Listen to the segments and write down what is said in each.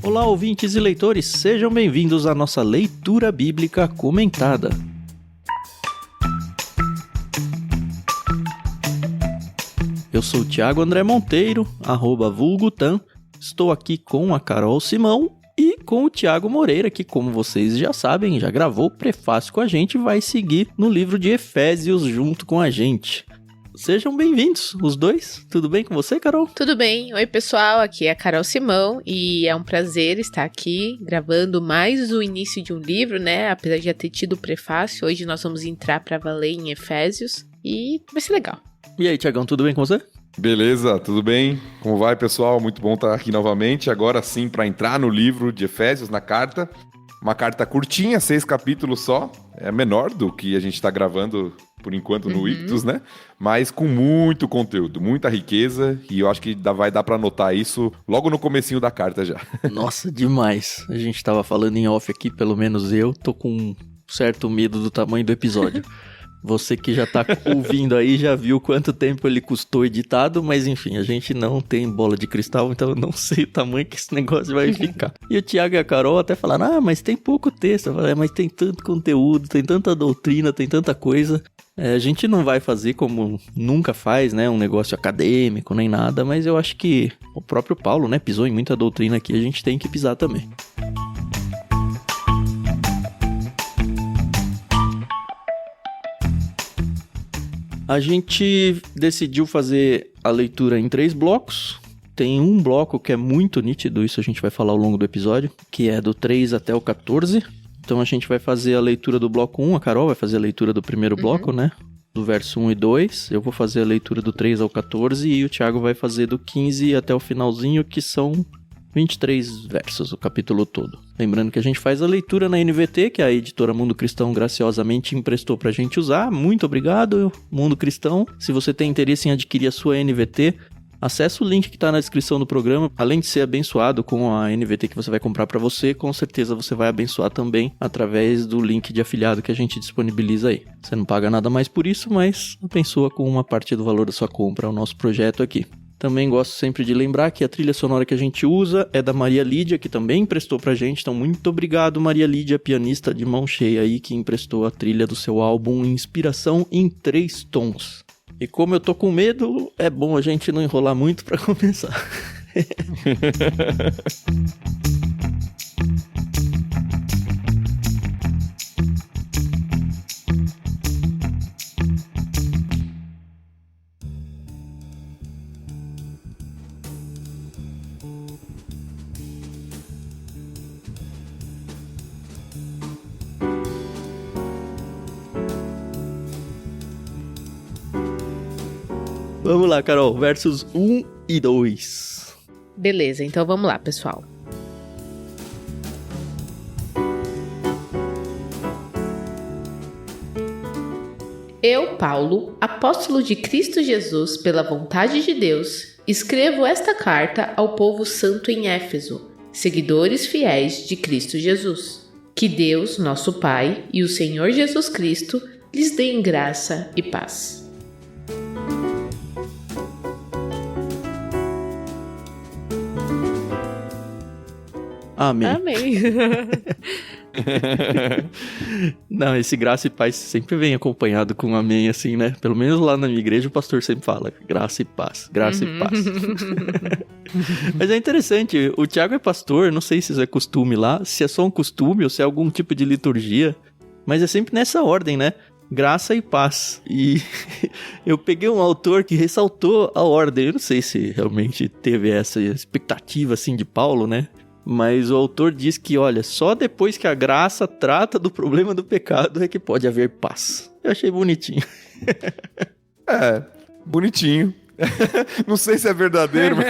Olá, ouvintes e leitores, sejam bem-vindos à nossa leitura bíblica comentada. Eu sou o Thiago André Monteiro, @vulgutan, estou aqui com a Carol Simão e com o Thiago Moreira, que, como vocês já sabem, já gravou o prefácio com a gente e vai seguir no livro de Efésios junto com a gente. Sejam bem-vindos, os dois. Tudo bem com você, Carol? Tudo bem. Oi, pessoal. Aqui é a Carol Simão e é um prazer estar aqui gravando mais o início de um livro, né? Apesar de já ter tido o prefácio, hoje nós vamos entrar para valer em Efésios e vai ser legal. E aí, Thiagão, tudo bem com você? Beleza, tudo bem? Como vai, pessoal? Muito bom estar aqui novamente. Agora sim, para entrar no livro de Efésios, na carta. Uma carta curtinha, 6 capítulos só. É menor do que a gente está gravando por enquanto no Ictus, né? Mas com muito conteúdo, muita riqueza, e eu acho que vai dar pra notar isso logo no comecinho da carta já. Nossa, demais. A gente tava falando em off aqui, pelo menos eu tô com um certo medo do tamanho do episódio. Você que já tá ouvindo aí já viu quanto tempo ele custou editado, mas enfim, a gente não tem bola de cristal, então eu não sei o tamanho que esse negócio vai ficar. E o Thiago e a Carol até falaram, mas tem pouco texto. Eu falei, mas tem tanto conteúdo, tem tanta doutrina, tem tanta coisa. A gente não vai fazer como nunca faz, né, um negócio acadêmico nem nada, mas eu acho que o próprio Paulo, né, pisou em muita doutrina aqui, a gente tem que pisar também. A gente decidiu fazer a leitura em 3 blocos. Tem um bloco que é muito nítido, isso a gente vai falar ao longo do episódio, que é do 3 até o 14. Então a gente vai fazer a leitura do bloco 1, a Carol vai fazer a leitura do primeiro bloco, né? Do verso 1 e 2. Eu vou fazer a leitura do 3 ao 14 e o Thiago vai fazer do 15 até o finalzinho, que são 23 versos, o capítulo todo. Lembrando que a gente faz a leitura na NVT, que a editora Mundo Cristão graciosamente emprestou pra gente usar. Muito obrigado, Mundo Cristão. Se você tem interesse em adquirir a sua NVT, acesse o link que está na descrição do programa. Além de ser abençoado com a NVT que você vai comprar para você, com certeza você vai abençoar também através do link de afiliado que a gente disponibiliza aí. Você não paga nada mais por isso, mas abençoa com uma parte do valor da sua compra o nosso projeto aqui. Também gosto sempre de lembrar que a trilha sonora que a gente usa é da Maria Lídia, que também emprestou pra gente. Então, muito obrigado, Maria Lídia, pianista de mão cheia aí, que emprestou a trilha do seu álbum Inspiração em 3 Tons. E como eu tô com medo, é bom a gente não enrolar muito pra começar. Vamos lá, Carol, versos 1 e 2. Beleza, então vamos lá, pessoal. Eu, Paulo, apóstolo de Cristo Jesus pela vontade de Deus, escrevo esta carta ao povo santo em Éfeso, seguidores fiéis de Cristo Jesus. Que Deus, nosso Pai, e o Senhor Jesus Cristo lhes deem graça e paz. Amém. Amém. Não, esse graça e paz sempre vem acompanhado com amém, assim, né? Pelo menos lá na minha igreja o pastor sempre fala graça e paz, graça e paz. Mas é interessante, o Thiago é pastor, não sei se isso é costume lá, se é só um costume ou se é algum tipo de liturgia, mas é sempre nessa ordem, né? Graça e paz. E eu peguei um autor que ressaltou a ordem, eu não sei se realmente teve essa expectativa, assim, de Paulo, né? Mas o autor diz que, olha, só depois que a graça trata do problema do pecado é que pode haver paz. Eu achei bonitinho. Bonitinho. Não sei se é verdadeiro, mas...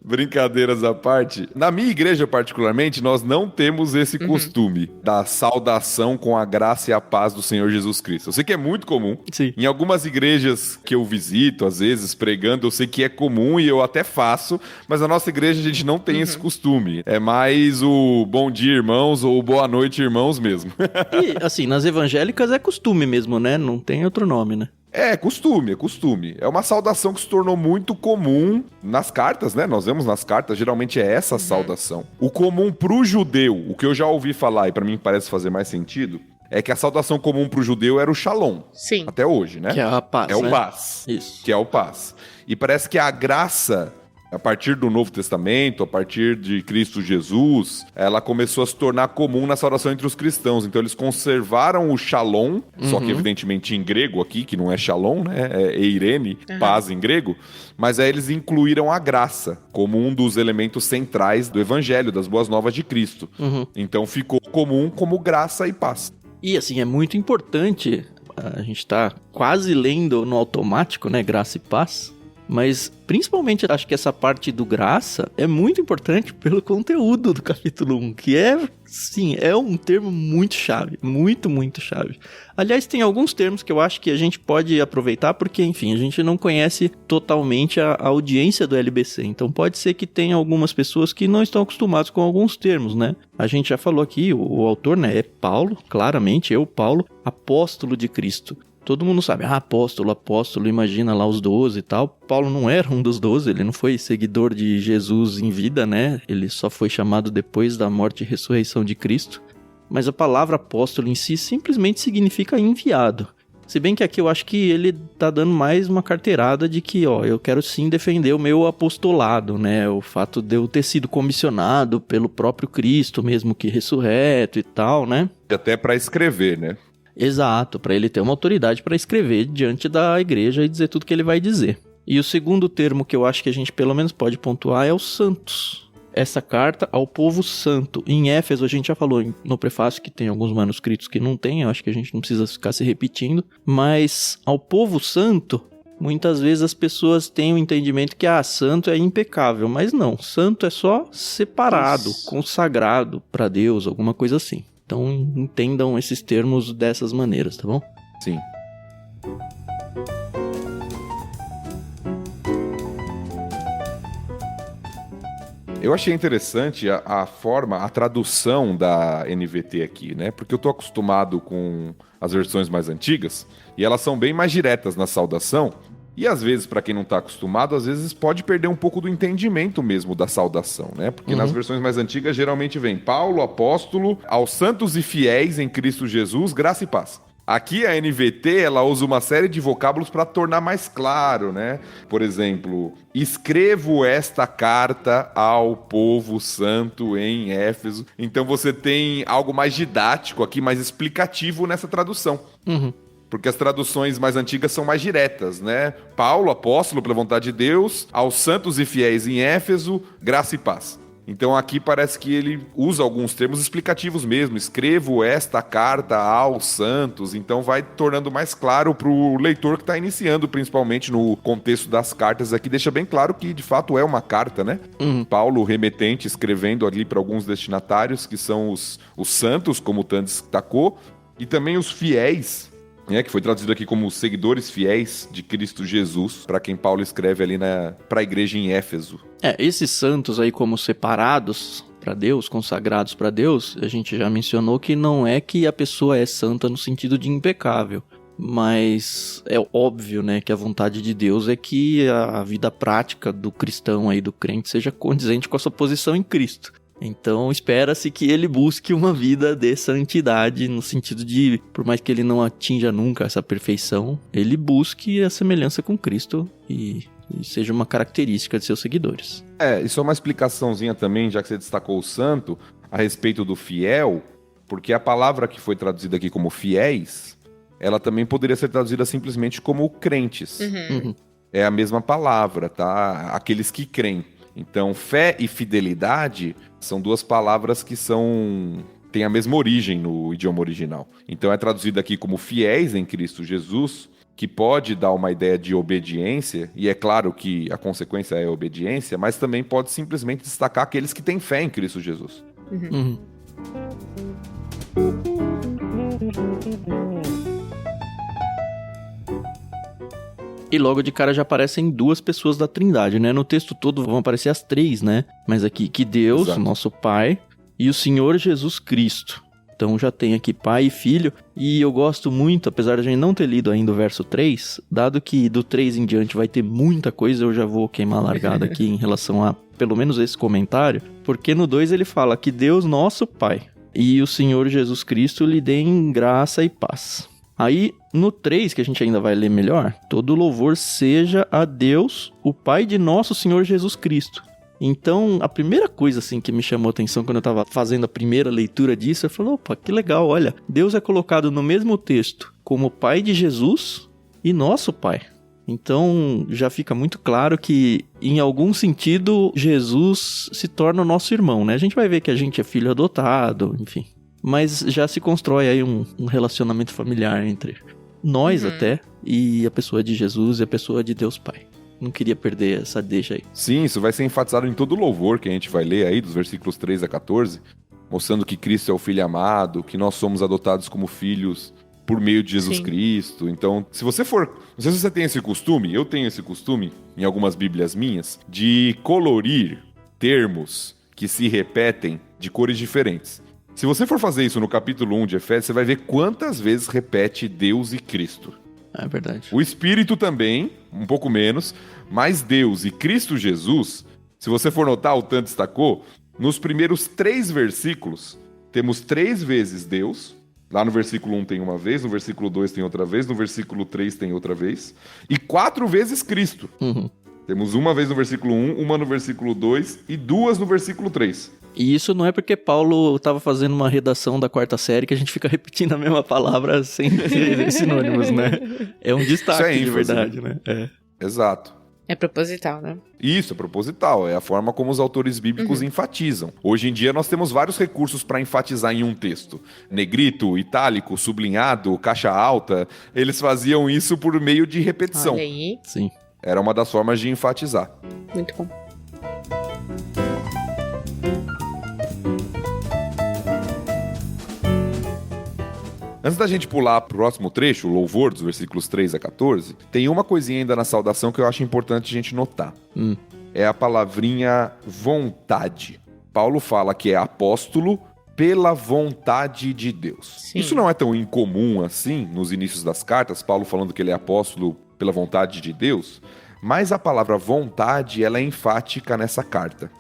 Brincadeiras à parte. Na minha igreja, particularmente, nós não temos esse costume da saudação com a graça e a paz do Senhor Jesus Cristo. Eu sei que é muito comum. Sim. Em algumas igrejas que eu visito, às vezes, pregando, eu sei que é comum e eu até faço, mas na nossa igreja a gente não tem esse costume. É mais o bom dia, irmãos, ou boa noite, irmãos mesmo. E, assim, nas evangélicas é costume mesmo, né? Não tem outro nome, né? É costume. É uma saudação que se tornou muito comum nas cartas, né? Nós vemos nas cartas, geralmente é essa saudação. O comum pro judeu, o que eu já ouvi falar e pra mim parece fazer mais sentido, é que a saudação comum pro judeu era o shalom. Sim. Até hoje, né? Que é a paz, É o né? paz. Isso. Que é o paz. E parece que a graça, a partir do Novo Testamento, a partir de Cristo Jesus, ela começou a se tornar comum na saudação entre os cristãos. Então eles conservaram o shalom, só que evidentemente em grego aqui, que não é shalom, né? É eirene, paz em grego. Mas aí eles incluíram a graça como um dos elementos centrais do evangelho, das boas novas de Cristo. Então ficou comum como graça e paz. E assim, é muito importante, a gente tá quase lendo no automático, né? Graça e paz. Mas, principalmente, acho que essa parte do graça é muito importante pelo conteúdo do capítulo 1, que sim, é um termo muito chave, muito chave. Aliás, tem alguns termos que eu acho que a gente pode aproveitar, porque, enfim, a gente não conhece totalmente a audiência do LBC, então pode ser que tenha algumas pessoas que não estão acostumadas com alguns termos, né? A gente já falou aqui, o autor, né, é Paulo, claramente, Paulo, apóstolo de Cristo. Todo mundo sabe, apóstolo, imagina lá os 12 e tal. Paulo não era um dos 12, ele não foi seguidor de Jesus em vida, né? Ele só foi chamado depois da morte e ressurreição de Cristo. Mas a palavra apóstolo em si simplesmente significa enviado. Se bem que aqui eu acho que ele tá dando mais uma carteirada de que, eu quero sim defender o meu apostolado, né? O fato de eu ter sido comissionado pelo próprio Cristo, mesmo que ressurreto e tal, né? Até para escrever, né? Exato, para ele ter uma autoridade para escrever diante da igreja e dizer tudo que ele vai dizer. E o segundo termo que eu acho que a gente pelo menos pode pontuar é os santos. Essa carta ao povo santo. Em Éfeso a gente já falou no prefácio que tem alguns manuscritos que não tem, eu acho que a gente não precisa ficar se repetindo. Mas ao povo santo, muitas vezes as pessoas têm o entendimento que santo é impecável, mas não, santo é só separado, consagrado para Deus, alguma coisa assim. Então, entendam esses termos dessas maneiras, tá bom? Sim. Eu achei interessante a forma, a tradução da NVT aqui, né? Porque eu tô acostumado com as versões mais antigas e elas são bem mais diretas na saudação. E às vezes, para quem não tá acostumado, às vezes pode perder um pouco do entendimento mesmo da saudação, né? Porque nas versões mais antigas geralmente vem Paulo, apóstolo, aos santos e fiéis em Cristo Jesus, graça e paz. Aqui a NVT, ela usa uma série de vocábulos para tornar mais claro, né? Por exemplo, escrevo esta carta ao povo santo em Éfeso. Então você tem algo mais didático aqui, mais explicativo nessa tradução. Porque as traduções mais antigas são mais diretas, né? Paulo, apóstolo pela vontade de Deus, aos santos e fiéis em Éfeso, graça e paz. Então aqui parece que ele usa alguns termos explicativos mesmo. Escrevo esta carta aos santos. Então vai tornando mais claro para o leitor que está iniciando, principalmente no contexto das cartas aqui. Deixa bem claro que de fato é uma carta, né? Paulo, remetente, escrevendo ali para alguns destinatários, que são os santos, como o Tan destacou, e também os fiéis, que foi traduzido aqui como seguidores fiéis de Cristo Jesus, para quem Paulo escreve ali para a igreja em Éfeso. Esses santos aí como separados para Deus, consagrados para Deus, a gente já mencionou que não é que a pessoa é santa no sentido de impecável, mas é óbvio, né, que a vontade de Deus é que a vida prática do cristão aí, do crente, seja condizente com a sua posição em Cristo. Então, espera-se que ele busque uma vida de santidade, no sentido de, por mais que ele não atinja nunca essa perfeição, ele busque a semelhança com Cristo e seja uma característica de seus seguidores. Isso é uma explicaçãozinha também, já que você destacou o santo, a respeito do fiel, porque a palavra que foi traduzida aqui como fiéis, ela também poderia ser traduzida simplesmente como crentes. É a mesma palavra, tá? Aqueles que creem. Então, fé e fidelidade são duas palavras que têm a mesma origem no idioma original. Então, é traduzido aqui como fiéis em Cristo Jesus, que pode dar uma ideia de obediência, e é claro que a consequência é a obediência, mas também pode simplesmente destacar aqueles que têm fé em Cristo Jesus. E logo de cara já aparecem duas pessoas da Trindade, né? No texto todo vão aparecer as três, né? Mas aqui, que Deus, nosso Pai, e o Senhor Jesus Cristo. Então já tem aqui pai e filho, e eu gosto muito, apesar de a gente não ter lido ainda o verso 3, dado que do 3 em diante vai ter muita coisa, eu já vou queimar a largada aqui em relação a, pelo menos esse comentário, porque no 2 ele fala que Deus nosso Pai e o Senhor Jesus Cristo lhe dêem graça e paz. Aí, no 3, que a gente ainda vai ler melhor, todo louvor seja a Deus, o Pai de nosso Senhor Jesus Cristo. Então, a primeira coisa assim que me chamou a atenção quando eu estava fazendo a primeira leitura disso, eu falei, opa, que legal, olha, Deus é colocado no mesmo texto como Pai de Jesus e nosso Pai. Então, já fica muito claro que, em algum sentido, Jesus se torna o nosso irmão, né? A gente vai ver que a gente é filho adotado, enfim. Mas já se constrói aí um relacionamento familiar entre nós até, e a pessoa de Jesus e a pessoa de Deus Pai. Não queria perder essa deixa aí. Sim, isso vai ser enfatizado em todo o louvor que a gente vai ler aí, dos versículos 3 a 14, mostrando que Cristo é o Filho amado, que nós somos adotados como filhos por meio de Jesus Cristo. Então, se você for... Não sei se você tem esse costume, eu tenho esse costume, em algumas bíblias minhas, de colorir termos que se repetem de cores diferentes. Se você for fazer isso no capítulo 1 de Efésios, você vai ver quantas vezes repete Deus e Cristo. É verdade. O Espírito também, um pouco menos, mas Deus e Cristo Jesus, se você for notar, o Tan destacou, nos primeiros 3 versículos, temos 3 vezes Deus. Lá no versículo 1 tem uma vez, no versículo 2 tem outra vez, no versículo 3 tem outra vez. E 4 vezes Cristo. Temos uma vez no versículo 1, uma no versículo 2 e 2 no versículo 3. E isso não é porque Paulo estava fazendo uma redação da 4ª série que a gente fica repetindo a mesma palavra sem ter sinônimos, né? É um destaque de verdade, né? Exato. É proposital, né? Isso, é proposital. É a forma como os autores bíblicos enfatizam. Hoje em dia nós temos vários recursos para enfatizar em um texto. Negrito, itálico, sublinhado, caixa alta. Eles faziam isso por meio de repetição. Olha aí. Sim. Era uma das formas de enfatizar. Muito bom. Antes da gente pular pro próximo trecho, o louvor dos versículos 3 a 14, tem uma coisinha ainda na saudação que eu acho importante a gente notar. É a palavrinha vontade. Paulo fala que é apóstolo pela vontade de Deus. Sim. Isso não é tão incomum assim nos inícios das cartas, Paulo falando que ele é apóstolo pela vontade de Deus, mas a palavra vontade ela é enfática nessa carta.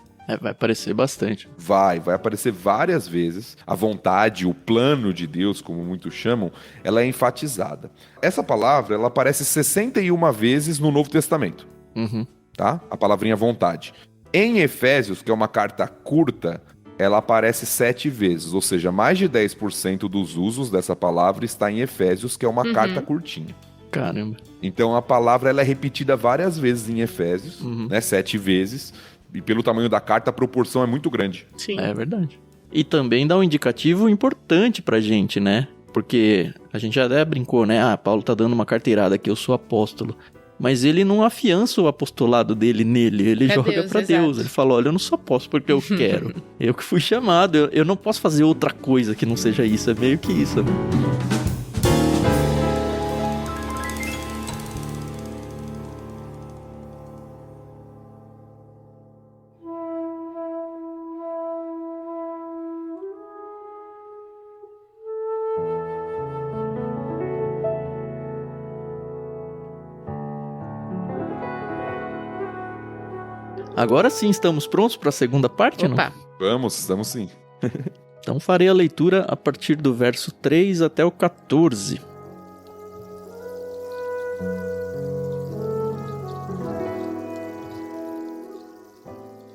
Vai aparecer bastante. Vai aparecer várias vezes. A vontade, o plano de Deus, como muitos chamam, ela é enfatizada. Essa palavra, ela aparece 61 vezes no Novo Testamento. Tá? A palavrinha vontade. Em Efésios, que é uma carta curta, ela aparece 7 vezes. Ou seja, mais de 10% dos usos dessa palavra está em Efésios, que é uma carta curtinha. Caramba. Então, a palavra ela é repetida várias vezes em Efésios, né? 7 vezes. E pelo tamanho da carta, a proporção é muito grande. Sim. É verdade. E também dá um indicativo importante pra gente, né? Porque a gente já até brincou, né? Paulo tá dando uma carteirada aqui, eu sou apóstolo. Mas ele não afiança o apostolado dele nele, ele joga Deus, pra exato. Deus. Ele fala, olha, eu não sou apóstolo porque eu quero. Eu que fui chamado, eu não posso fazer outra coisa que não seja isso. É meio que isso, né? Agora sim, estamos prontos para a segunda parte, não? Opa. Vamos, estamos sim. Então farei a leitura a partir do verso 3 até o 14.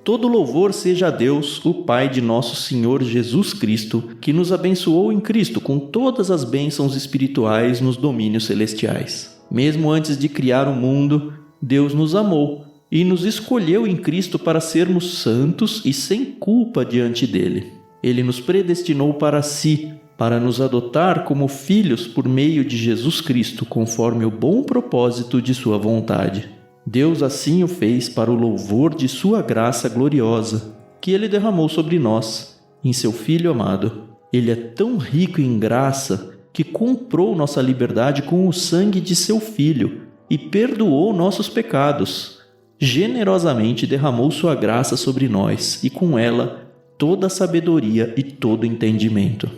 Todo louvor seja a Deus, o Pai de nosso Senhor Jesus Cristo, que nos abençoou em Cristo com todas as bênçãos espirituais nos domínios celestiais. Mesmo antes de criar o mundo, Deus nos amou e nos escolheu em Cristo para sermos santos e sem culpa diante dele. Ele nos predestinou para si, para nos adotar como filhos por meio de Jesus Cristo, conforme o bom propósito de sua vontade. Deus assim o fez para o louvor de sua graça gloriosa, que ele derramou sobre nós, em seu Filho amado. Ele é tão rico em graça que comprou nossa liberdade com o sangue de seu Filho e perdoou nossos pecados. Generosamente derramou sua graça sobre nós e com ela toda a sabedoria e todo entendimento.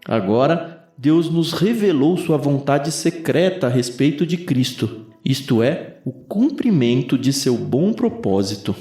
Agora, Deus nos revelou sua vontade secreta a respeito de Cristo, isto é, o cumprimento de seu bom propósito.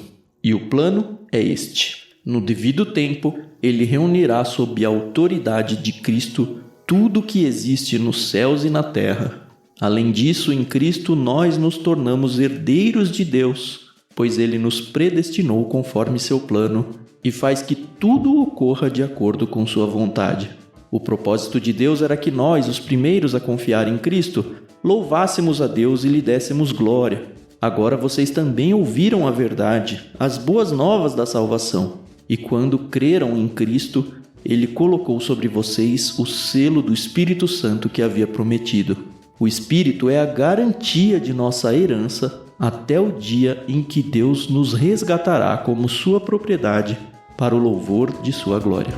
E o plano é este: no devido tempo, ele reunirá sob a autoridade de Cristo tudo que existe nos céus e na terra. Além disso, em Cristo nós nos tornamos herdeiros de Deus, pois ele nos predestinou conforme seu plano e faz que tudo ocorra de acordo com sua vontade. O propósito de Deus era que nós, os primeiros a confiar em Cristo, louvássemos a Deus e lhe dessemos glória. Agora vocês também ouviram a verdade, as boas novas da salvação. E quando creram em Cristo, ele colocou sobre vocês o selo do Espírito Santo que havia prometido. O Espírito é a garantia de nossa herança até o dia em que Deus nos resgatará como sua propriedade para o louvor de sua glória.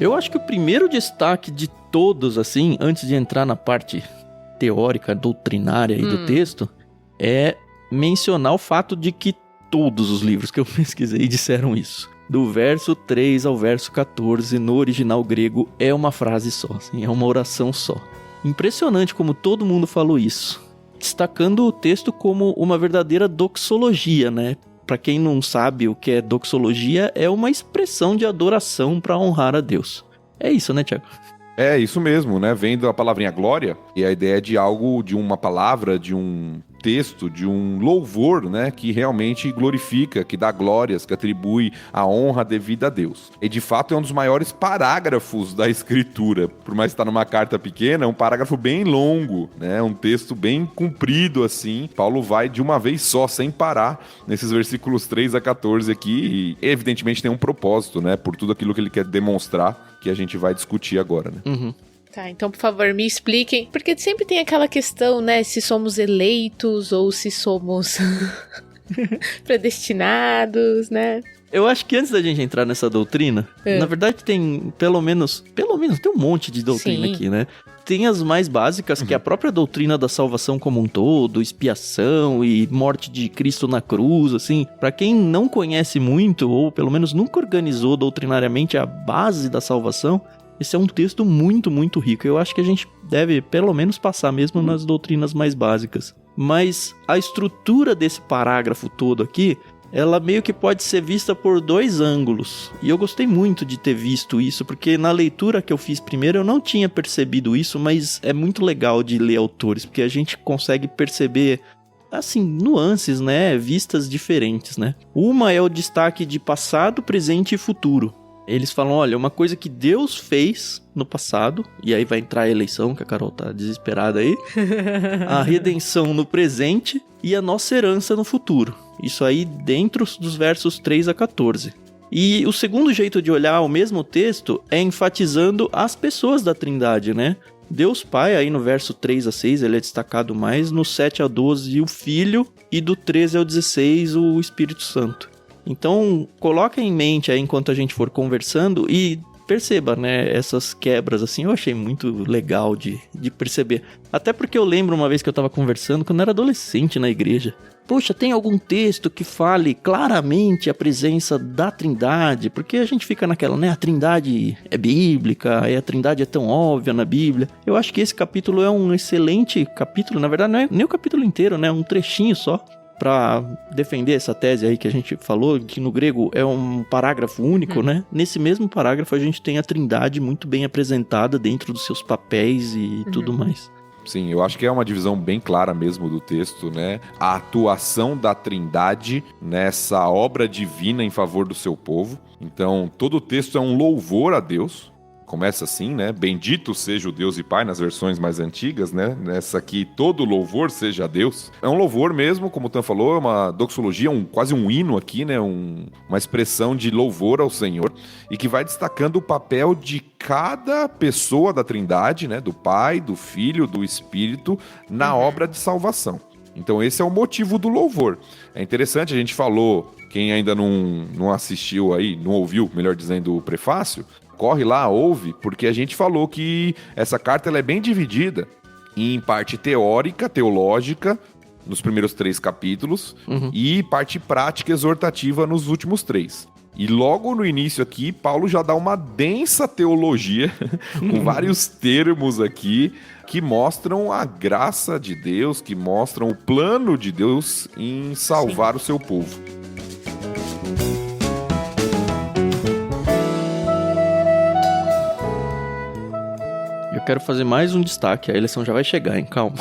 Eu acho que o primeiro destaque de todos, assim, antes de entrar na parte teórica, doutrinária aí do texto, é mencionar o fato de que todos os livros que eu pesquisei disseram isso. Do verso 3 ao verso 14, no original grego, é uma frase só, assim, é uma oração só. Impressionante como todo mundo falou isso, destacando o texto como uma verdadeira doxologia, né? Para quem não sabe o que é doxologia, é uma expressão de adoração para honrar a Deus. É isso, né, Tiago? É isso mesmo, né? Vem da palavrinha glória, e a ideia de algo, de uma palavra, de um texto, de um louvor, né? Que realmente glorifica, que dá glórias, que atribui a honra devida a Deus. E de fato é um dos maiores parágrafos da Escritura. Por mais que está numa carta pequena, é um parágrafo bem longo, né? Um texto bem comprido assim. Paulo vai de uma vez só, sem parar, nesses versículos 3 a 14 aqui, e evidentemente tem um propósito, né? Por tudo aquilo que ele quer demonstrar, que a gente vai discutir agora, né? Uhum. Tá, então, por favor, me expliquem. Porque sempre tem aquela questão, né? Se somos eleitos ou se somos predestinados, né? Eu acho que antes da gente entrar nessa doutrina, na verdade tem pelo menos tem um monte de doutrina aqui, né? Tem as mais básicas, que é a própria doutrina da salvação como um todo, expiação e morte de Cristo na cruz, assim. Pra quem não conhece muito, ou pelo menos nunca organizou doutrinariamente a base da salvação, esse é um texto muito, muito rico. Eu acho que a gente deve, pelo menos, passar mesmo nas doutrinas mais básicas. Mas a estrutura desse parágrafo todo aqui, ela meio que pode ser vista por dois ângulos. E eu gostei muito de ter visto isso, porque na leitura que eu fiz primeiro eu não tinha percebido isso, mas é muito legal de ler autores, porque a gente consegue perceber, assim, nuances, né? Vistas diferentes, né? Uma é o destaque de passado, presente e futuro. Eles falam, olha, uma coisa que Deus fez no passado, e aí vai entrar a eleição, que a Carol tá desesperada aí, a redenção no presente e a nossa herança no futuro. Isso aí dentro dos versos 3 a 14. E o segundo jeito de olhar o mesmo texto é enfatizando as pessoas da Trindade, né? Deus Pai, aí no verso 3 a 6, ele é destacado mais, no 7 a 12 o Filho, e do 13 ao 16 o Espírito Santo. Então, coloca em mente aí enquanto a gente for conversando e perceba, né, essas quebras, assim, eu achei muito legal de perceber. Até porque eu lembro uma vez que eu tava conversando, quando eu era adolescente na igreja. Poxa, tem algum texto que fale claramente a presença da Trindade? Porque a gente fica naquela, né, a Trindade é bíblica, a Trindade é tão óbvia na Bíblia. Eu acho que esse capítulo é um excelente capítulo, na verdade não é nem o capítulo inteiro, né, um trechinho só, para defender essa tese aí que a gente falou, que no grego é um parágrafo único, né? Nesse mesmo parágrafo a gente tem a Trindade muito bem apresentada dentro dos seus papéis e tudo mais. Sim, eu acho que é uma divisão bem clara mesmo do texto, né? A atuação da Trindade nessa obra divina em favor do seu povo. Então, todo o texto é um louvor a Deus. Começa assim, né? Bendito seja o Deus e Pai, nas versões mais antigas, né? Nessa aqui, todo louvor seja a Deus. É um louvor mesmo, como o Tan falou, é uma doxologia, quase um hino aqui, né? Uma expressão de louvor ao Senhor, e que vai destacando o papel de cada pessoa da Trindade, né? Do Pai, do Filho, do Espírito, na obra de salvação. Então esse é o motivo do louvor. É interessante, a gente falou, quem ainda não assistiu aí, não ouviu, melhor dizendo, o prefácio, corre lá, ouve, porque a gente falou que essa carta ela é bem dividida em parte teórica, teológica, nos primeiros 3 capítulos e parte prática exortativa nos últimos 3. E logo no início aqui, Paulo já dá uma densa teologia, com vários termos aqui, que mostram a graça de Deus, que mostram o plano de Deus em salvar o seu povo. Eu quero fazer mais um destaque, a eleição já vai chegar, hein? Calma.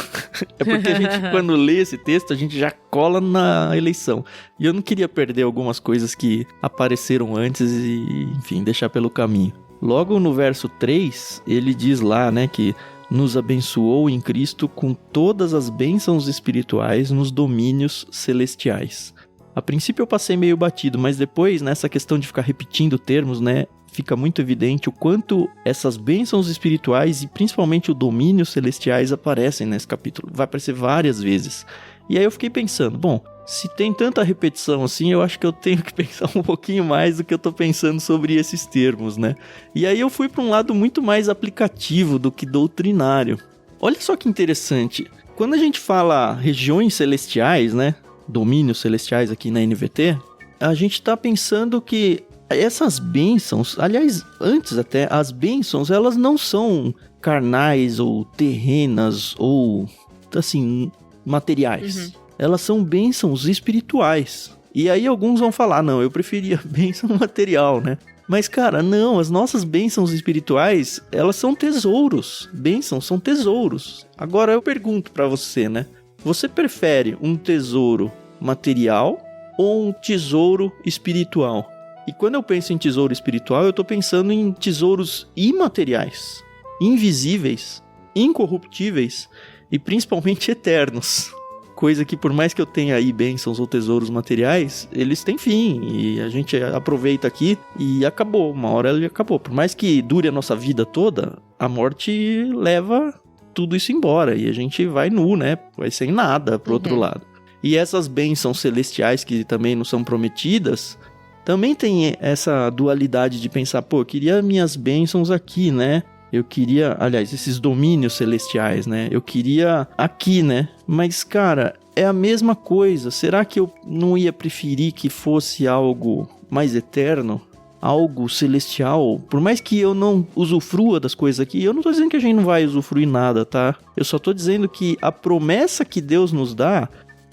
É porque a gente, quando lê esse texto, a gente já cola na eleição. E eu não queria perder algumas coisas que apareceram antes e, enfim, deixar pelo caminho. Logo no verso 3, ele diz lá, né, que nos abençoou em Cristo com todas as bênçãos espirituais nos domínios celestiais. A princípio eu passei meio batido, mas depois, nessa questão de ficar repetindo termos, né, fica muito evidente o quanto essas bênçãos espirituais e principalmente o domínio celestiais aparecem nesse capítulo. Vai aparecer várias vezes. E aí eu fiquei pensando, bom, se tem tanta repetição assim, eu acho que eu tenho que pensar um pouquinho mais do que eu tô pensando sobre esses termos, né? E aí eu fui para um lado muito mais aplicativo do que doutrinário. Olha só que interessante. Quando a gente fala regiões celestiais, né? Domínios celestiais aqui na NVT, a gente tá pensando que essas bênçãos, aliás, antes até, as bênçãos, elas não são carnais ou terrenas ou, assim, materiais. Elas são bênçãos espirituais. E aí alguns vão falar, não, eu preferia bênção material, né? Mas, cara, não, as nossas bênçãos espirituais, elas são tesouros. Bênçãos são tesouros. Agora eu pergunto pra você, né? Você prefere um tesouro material ou um tesouro espiritual? E quando eu penso em tesouro espiritual, eu estou pensando em tesouros imateriais, invisíveis, incorruptíveis e principalmente eternos. Coisa que por mais que eu tenha aí bênçãos ou tesouros materiais, eles têm fim e a gente aproveita aqui e acabou, uma hora ele acabou. Por mais que dure a nossa vida toda, a morte leva tudo isso embora e a gente vai nu, né? Vai sem nada pro outro lado. E essas bênçãos celestiais que também não são prometidas, também tem essa dualidade de pensar, pô, eu queria minhas bênçãos aqui, né? Eu queria, aliás, esses domínios celestiais, né? Eu queria aqui, né? Mas, cara, é a mesma coisa. Será que eu não ia preferir que fosse algo mais eterno? Algo celestial? Por mais que eu não usufrua das coisas aqui, eu não tô dizendo que a gente não vai usufruir nada, tá? Eu só tô dizendo que a promessa que Deus nos dá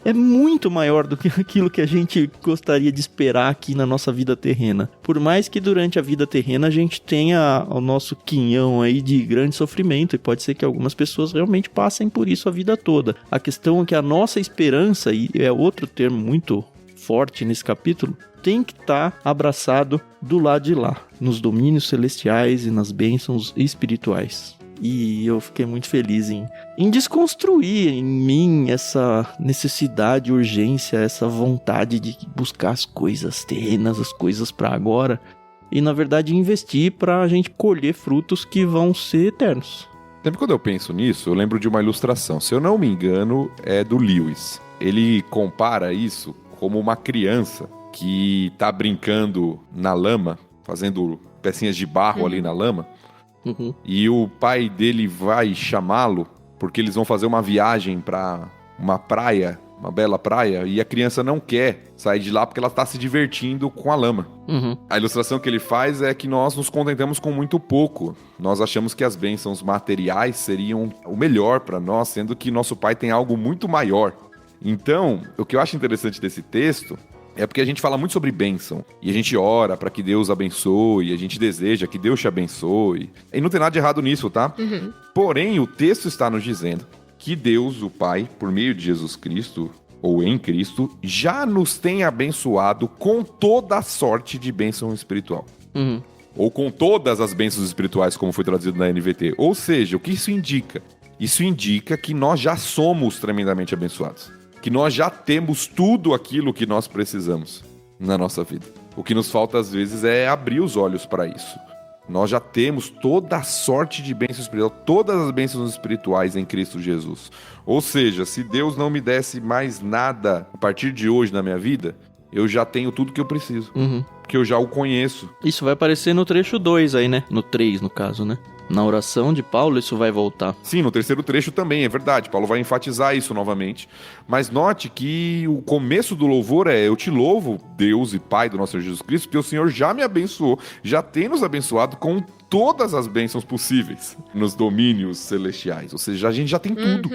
é muito maior do que aquilo que a gente gostaria de esperar aqui na nossa vida terrena. Por mais que durante a vida terrena a gente tenha o nosso quinhão aí de grande sofrimento, e pode ser que algumas pessoas realmente passem por isso a vida toda. A questão é que a nossa esperança, e é outro termo muito forte nesse capítulo, tem que estar abraçado do lado de lá, nos domínios celestiais e nas bênçãos espirituais. E eu fiquei muito feliz em desconstruir em mim essa necessidade, urgência, essa vontade de buscar as coisas terrenas, as coisas para agora. E, na verdade, investir para a gente colher frutos que vão ser eternos. Sempre quando eu penso nisso, eu lembro de uma ilustração. Se eu não me engano, é do Lewis. Ele compara isso como uma criança que tá brincando na lama, fazendo pecinhas de barro ali na lama. E o pai dele vai chamá-lo porque eles vão fazer uma viagem para uma praia, uma bela praia, e a criança não quer sair de lá porque ela está se divertindo com a lama. A ilustração que ele faz é que nós nos contentamos com muito pouco. Nós achamos que as bênçãos materiais seriam o melhor para nós, sendo que nosso pai tem algo muito maior. Então, o que eu acho interessante desse texto é porque a gente fala muito sobre bênção, e a gente ora para que Deus abençoe, e a gente deseja que Deus te abençoe. E não tem nada de errado nisso, tá? Porém, o texto está nos dizendo que Deus, o Pai, por meio de Jesus Cristo, ou em Cristo, já nos tem abençoado com toda a sorte de bênção espiritual. Ou com todas as bênçãos espirituais, como foi traduzido na NVT. Ou seja, o que isso indica? Isso indica que nós já somos tremendamente abençoados. Que nós já temos tudo aquilo que nós precisamos na nossa vida. O que nos falta às vezes é abrir os olhos para isso. Nós já temos toda a sorte de bênção espiritual, todas as bênçãos espirituais em Cristo Jesus. Ou seja, se Deus não me desse mais nada a partir de hoje na minha vida, eu já tenho tudo que eu preciso. Porque eu já o conheço. Isso vai aparecer no trecho 2 aí, né? No 3, no caso, né? Na oração de Paulo, isso vai voltar. Sim, no terceiro trecho também, é verdade. Paulo vai enfatizar isso novamente. Mas note que o começo do louvor é: eu te louvo, Deus e Pai do nosso Senhor Jesus Cristo, porque o Senhor já me abençoou, já tem nos abençoado com todas as bênçãos possíveis nos domínios celestiais. Ou seja, a gente já tem tudo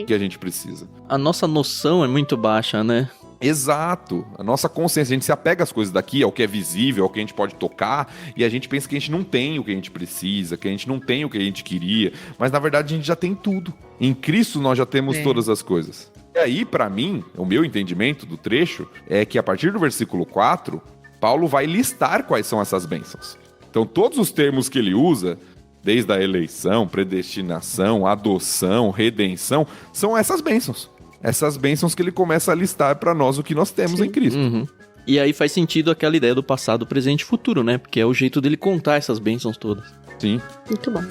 que a gente precisa. A nossa noção é muito baixa, né? Exato. A nossa consciência, a gente se apega às coisas daqui, ao que é visível, ao que a gente pode tocar, e a gente pensa que a gente não tem o que a gente precisa, que a gente não tem o que a gente queria, mas na verdade a gente já tem tudo. Em Cristo nós já temos todas as coisas. E aí, pra mim, o meu entendimento do trecho é que a partir do versículo 4, Paulo vai listar quais são essas bênçãos. Então todos os termos que ele usa, desde a eleição, predestinação, adoção, redenção, são essas bênçãos. Essas bênçãos que ele começa a listar para nós o que nós temos em Cristo. E aí faz sentido aquela ideia do passado, presente e futuro, né? Porque é o jeito dele contar essas bênçãos todas. Sim. Muito bom.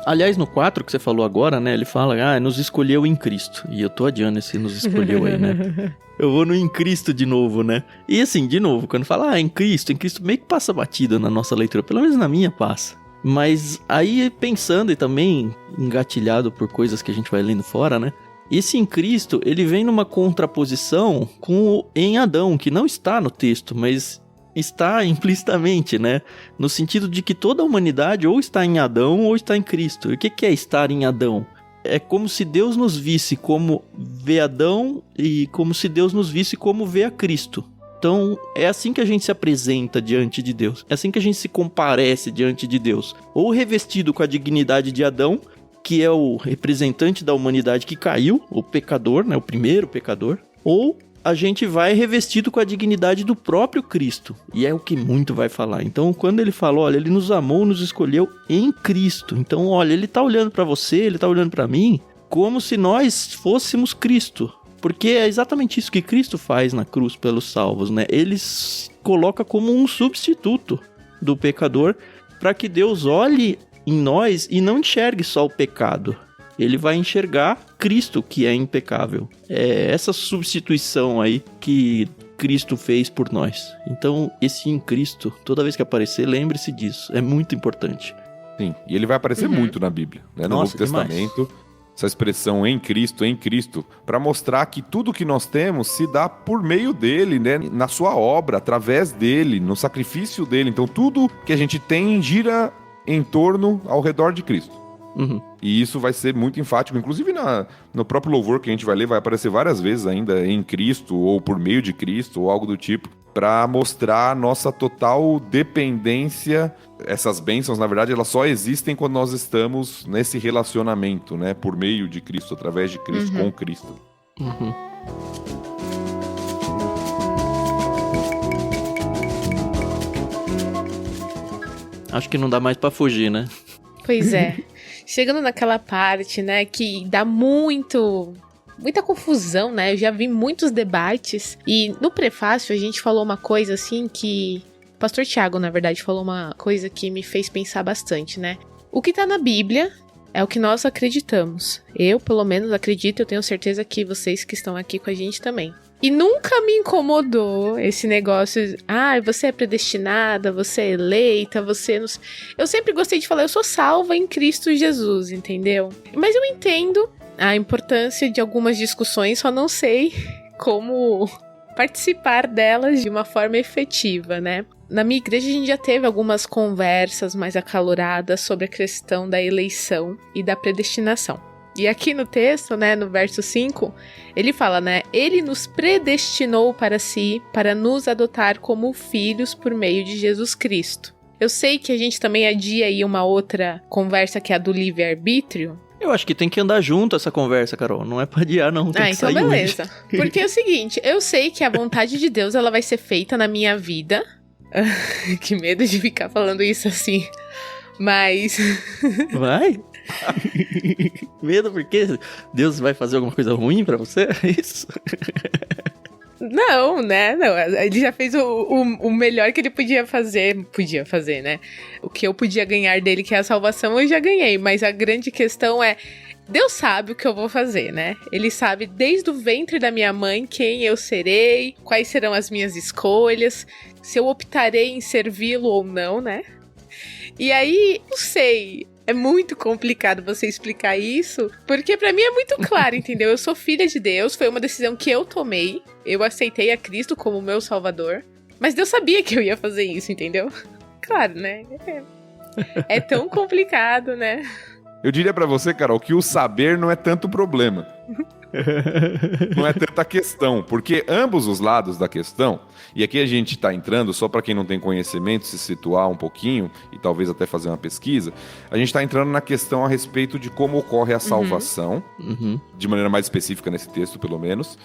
Aliás, no 4 que você falou agora, né? Ele fala, nos escolheu em Cristo. E eu tô adiando esse nos escolheu aí, né? Eu vou no em Cristo de novo, né? E assim, de novo, quando fala em Cristo meio que passa batida na nossa leitura. Pelo menos na minha passa. Mas aí, pensando e também engatilhado por coisas que a gente vai lendo fora, né? Esse em Cristo, ele vem numa contraposição com o em Adão, que não está no texto, mas está implicitamente, né? No sentido de que toda a humanidade ou está em Adão ou está em Cristo. E o que é estar em Adão? É como se Deus nos visse como vê Adão e como se Deus nos visse como vê a Cristo. Então, é assim que a gente se apresenta diante de Deus. É assim que a gente se comparece diante de Deus. Ou revestido com a dignidade de Adão, que é o representante da humanidade que caiu, o pecador, né? O primeiro pecador. Ou a gente vai revestido com a dignidade do próprio Cristo. E é o que muito vai falar. Então, quando ele fala, olha, ele nos amou, nos escolheu em Cristo. Então, olha, ele tá olhando para você, ele tá olhando para mim, como se nós fôssemos Cristo. Porque é exatamente isso que Cristo faz na cruz pelos salvos, né? Ele se coloca como um substituto do pecador para que Deus olhe em nós e não enxergue só o pecado. Ele vai enxergar Cristo, que é impecável. É essa substituição aí que Cristo fez por nós. Então, esse em Cristo, toda vez que aparecer, lembre-se disso. É muito importante. Sim, e ele vai aparecer muito na Bíblia, né? No Novo Testamento. Essa expressão em Cristo, para mostrar que tudo que nós temos se dá por meio dele, né? Na sua obra, através dele, no sacrifício dele. Então, tudo que a gente tem gira em torno, ao redor de Cristo. E isso vai ser muito enfático, inclusive no próprio louvor que a gente vai ler, vai aparecer várias vezes ainda em Cristo, ou por meio de Cristo, ou algo do tipo, para mostrar a nossa total dependência. Essas bênçãos, na verdade, elas só existem quando nós estamos nesse relacionamento, né? Por meio de Cristo, através de Cristo, com Cristo. Acho que não dá mais para fugir, né? Pois é. Chegando naquela parte, né, que dá muita confusão, né? Eu já vi muitos debates. E no prefácio a gente falou uma coisa assim que... O pastor Tiago, na verdade, falou uma coisa que me fez pensar bastante, né? O que tá na Bíblia é o que nós acreditamos. Eu, pelo menos, acredito, eu tenho certeza que vocês que estão aqui com a gente também. E nunca me incomodou esse negócio, você é predestinada, você é eleita, você não... Eu sempre gostei de falar, eu sou salva em Cristo Jesus, entendeu? Mas eu entendo a importância de algumas discussões, só não sei como participar delas de uma forma efetiva, né? Na minha igreja a gente já teve algumas conversas mais acaloradas sobre a questão da eleição e da predestinação. E aqui no texto, né, no verso 5, ele fala, né, ele nos predestinou para si, para nos adotar como filhos por meio de Jesus Cristo. Eu sei que a gente também adia aí uma outra conversa que é a do livre-arbítrio. Eu acho que tem que andar junto essa conversa, Carol. Não é pra adiar, não. Tem que então sair beleza. hoje. Porque é o seguinte, eu sei que a vontade de Deus ela vai ser feita na minha vida. Que medo de ficar falando isso assim. Mas... Vai? Medo porque Deus vai fazer alguma coisa ruim pra você? É isso? Não, né? Não, ele já fez o melhor que ele podia fazer, né? O que eu podia ganhar dele, que é a salvação, eu já ganhei. Mas a grande questão é Deus sabe o que eu vou fazer, né? Ele sabe desde o ventre da minha mãe quem eu serei, quais serão as minhas escolhas, se eu optarei em servi-lo ou não, né? E aí, não sei, é muito complicado você explicar isso, porque pra mim é muito claro, entendeu? Eu sou filha de Deus, foi uma decisão que eu tomei, eu aceitei a Cristo como meu salvador, mas Deus sabia que eu ia fazer isso, entendeu? Claro, né? É tão complicado, né? Eu diria pra você, Carol, que o saber não é tanto problema. Não é tanta questão, porque ambos os lados da questão, e aqui a gente tá entrando, só pra quem não tem conhecimento, se situar um pouquinho, e talvez até fazer uma pesquisa, a gente tá entrando na questão a respeito de como ocorre a salvação, de maneira mais específica nesse texto, pelo menos,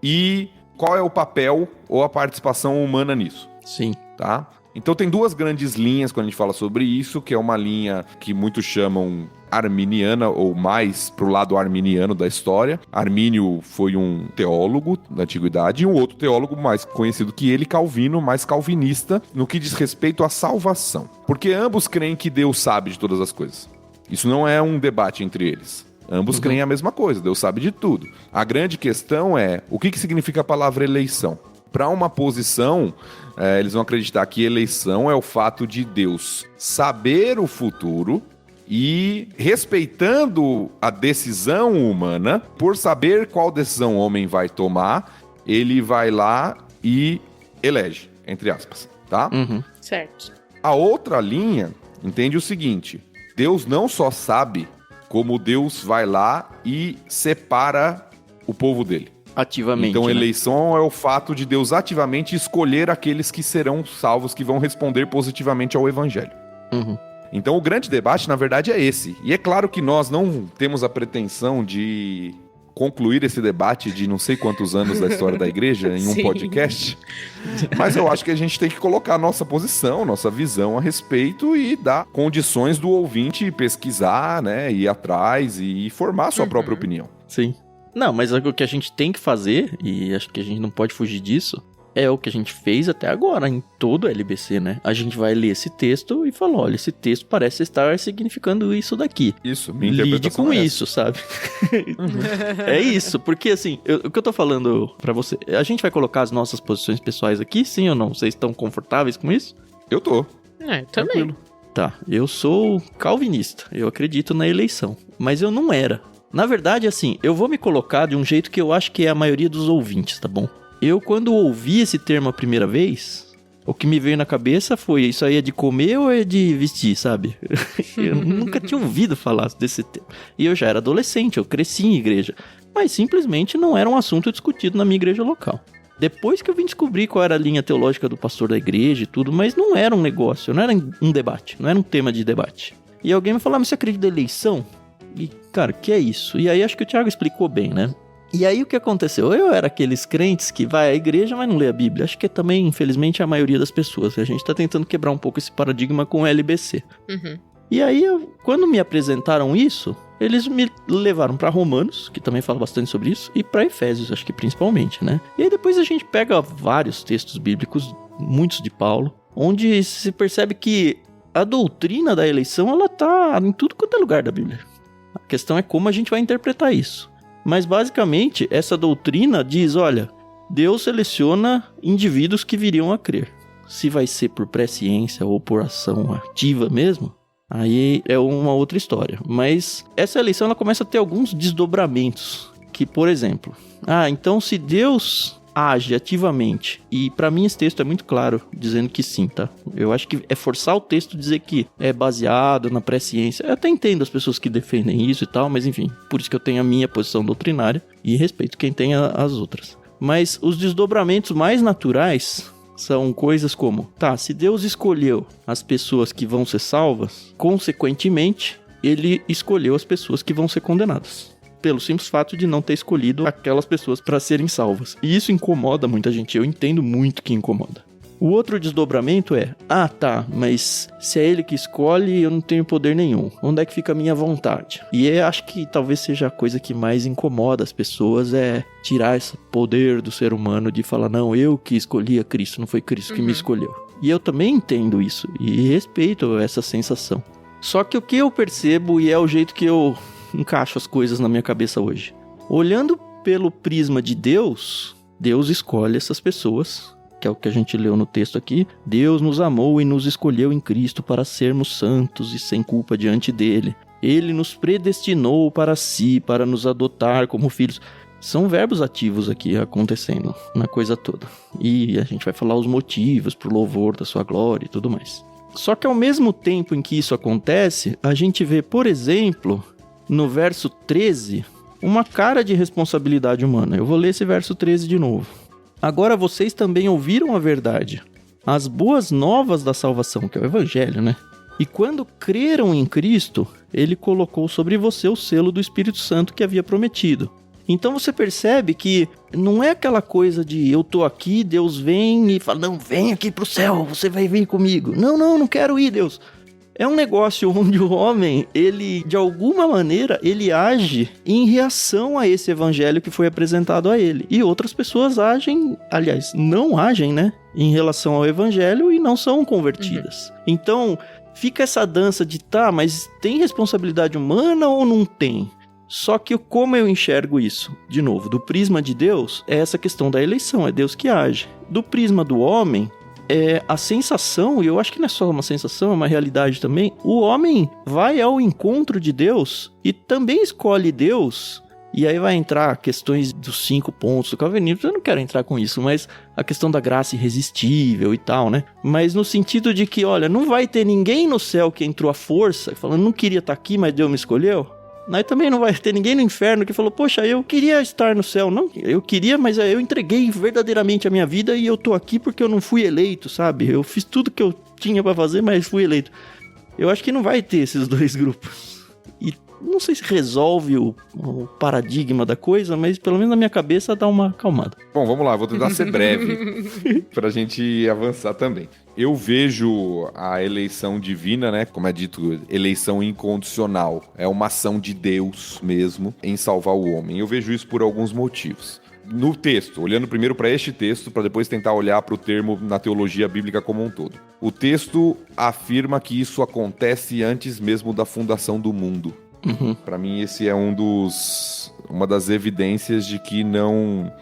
e qual é o papel ou a participação humana nisso. Sim. Tá? Então tem duas grandes linhas quando a gente fala sobre isso, que é uma linha que muitos chamam arminiana, ou mais pro lado arminiano da história. Armínio foi um teólogo da antiguidade, e um outro teólogo mais conhecido que ele, Calvino, mais calvinista, no que diz respeito à salvação. Porque ambos creem que Deus sabe de todas as coisas. Isso não é um debate entre eles. Ambos creem a mesma coisa, Deus sabe de tudo. A grande questão é, o que significa a palavra eleição? Para uma posição, eles vão acreditar que eleição é o fato de Deus saber o futuro e, respeitando a decisão humana, por saber qual decisão o homem vai tomar, ele vai lá e elege, entre aspas, tá? Certo. A outra linha entende o seguinte: Deus não só sabe, como Deus vai lá e separa o povo dele. Ativamente, então, né? eleição é o fato de Deus ativamente escolher aqueles que serão salvos, que vão responder positivamente ao evangelho. Então, o grande debate, na verdade, é esse. E é claro que nós não temos a pretensão de concluir esse debate de não sei quantos anos da história da igreja em um podcast, mas eu acho que a gente tem que colocar a nossa posição, nossa visão a respeito e dar condições do ouvinte pesquisar, né, ir atrás e formar a sua própria opinião. Sim. Não, mas o que a gente tem que fazer, e acho que a gente não pode fugir disso, é o que a gente fez até agora, em todo o LBC, né? A gente vai ler esse texto e falar, olha, esse texto parece estar significando isso daqui. Isso, minha Lide interpretação com é isso, sabe? É isso, porque assim, o que eu tô falando pra você, a gente vai colocar as nossas posições pessoais aqui, sim ou não? Vocês estão confortáveis com isso? Eu tô. Também. Tranquilo. Tá, eu sou calvinista, eu acredito na eleição, mas eu não era. Na verdade, assim, eu vou me colocar de um jeito que eu acho que é a maioria dos ouvintes, tá bom? Eu, quando ouvi esse termo a primeira vez, o que me veio na cabeça foi, isso aí é de comer ou é de vestir, sabe? Eu nunca tinha ouvido falar desse termo. E eu já era adolescente, eu cresci em igreja. Mas simplesmente não era um assunto discutido na minha igreja local. Depois que eu vim descobrir qual era a linha teológica do pastor da igreja e tudo, mas não era um negócio, não era um debate, não era um tema de debate. E alguém me falou, mas você acredita na eleição? E, cara, que é isso? E aí acho que o Thiago explicou bem, né? E aí o que aconteceu? Eu era aqueles crentes que vai à igreja, mas não lê a Bíblia. Acho que também, infelizmente, a maioria das pessoas. A gente tá tentando quebrar um pouco esse paradigma com o LBC. E aí, quando me apresentaram isso, eles me levaram pra Romanos, que também fala bastante sobre isso, e pra Efésios, acho que principalmente, né? E aí depois a gente pega vários textos bíblicos, muitos de Paulo, onde se percebe que a doutrina da eleição, ela tá em tudo quanto é lugar da Bíblia. A questão é como a gente vai interpretar isso. Mas basicamente, essa doutrina diz, olha, Deus seleciona indivíduos que viriam a crer. Se vai ser por presciência ou por ação ativa mesmo, aí é uma outra história. Mas essa eleição ela começa a ter alguns desdobramentos. Que, por exemplo, então se Deus age ativamente, e pra mim esse texto é muito claro, dizendo que sim, tá? Eu acho que é forçar o texto a dizer que é baseado na presciência. Eu até entendo as pessoas que defendem isso e tal, mas enfim, por isso que eu tenho a minha posição doutrinária e respeito quem tem as outras. Mas os desdobramentos mais naturais são coisas como, se Deus escolheu as pessoas que vão ser salvas, consequentemente, ele escolheu as pessoas que vão ser condenadas. Pelo simples fato de não ter escolhido aquelas pessoas para serem salvas. E isso incomoda muita gente, eu entendo muito que incomoda. O outro desdobramento é, mas se é ele que escolhe, eu não tenho poder nenhum. Onde é que fica a minha vontade? E eu acho que talvez seja a coisa que mais incomoda as pessoas, é tirar esse poder do ser humano de falar, não, eu que escolhi a Cristo, não foi Cristo que me escolheu. E eu também entendo isso, e respeito essa sensação. Só que o que eu percebo, e é o jeito que eu encaixo as coisas na minha cabeça hoje? Olhando pelo prisma de Deus, Deus escolhe essas pessoas, que é o que a gente leu no texto aqui. Deus nos amou e nos escolheu em Cristo para sermos santos e sem culpa diante dele. Ele nos predestinou para si, para nos adotar como filhos. São verbos ativos aqui acontecendo na coisa toda. E a gente vai falar os motivos para o louvor da sua glória e tudo mais. Só que ao mesmo tempo em que isso acontece, a gente vê, por exemplo, no verso 13, uma cara de responsabilidade humana. Eu vou ler esse verso 13 de novo. Agora vocês também ouviram a verdade, as boas novas da salvação, que é o evangelho, né? E quando creram em Cristo, ele colocou sobre você o selo do Espírito Santo que havia prometido. Então você percebe que não é aquela coisa de eu tô aqui, Deus vem e fala, não, vem aqui pro céu, você vai vir comigo. Não quero ir, Deus. É um negócio onde o homem, ele, de alguma maneira, ele age em reação a esse evangelho que foi apresentado a ele. E outras pessoas agem, aliás, não agem, né? Em relação ao evangelho e não são convertidas. Então, fica essa dança de, tá, mas tem responsabilidade humana ou não tem? Só que como eu enxergo isso? De novo, do prisma de Deus, é essa questão da eleição, é Deus que age. Do prisma do homem, é a sensação, e eu acho que não é só uma sensação, é uma realidade também, o homem vai ao encontro de Deus e também escolhe Deus, e aí vai entrar questões dos 5 pontos do calvinismo, eu não quero entrar com isso, mas a questão da graça irresistível e tal, né? Mas no sentido de que, olha, não vai ter ninguém no céu que entrou à força, falando, não queria estar aqui, mas Deus me escolheu. Aí também não vai ter ninguém no inferno que falou, poxa, eu queria estar no céu. Não, eu queria, mas eu entreguei verdadeiramente a minha vida e eu tô aqui porque eu não fui eleito, sabe? Eu fiz tudo que eu tinha pra fazer, mas fui eleito. Eu acho que não vai ter esses dois grupos. E não sei se resolve o paradigma da coisa, mas pelo menos na minha cabeça dá uma acalmada. Bom, vamos lá, vou tentar ser breve pra gente avançar também. Eu vejo a eleição divina, né, como é dito, eleição incondicional. É uma ação de Deus mesmo em salvar o homem. Eu vejo isso por alguns motivos. No texto, olhando primeiro para este texto, para depois tentar olhar para o termo na teologia bíblica como um todo. O texto afirma que isso acontece antes mesmo da fundação do mundo. Uhum. Para mim, esse é uma das evidências de que não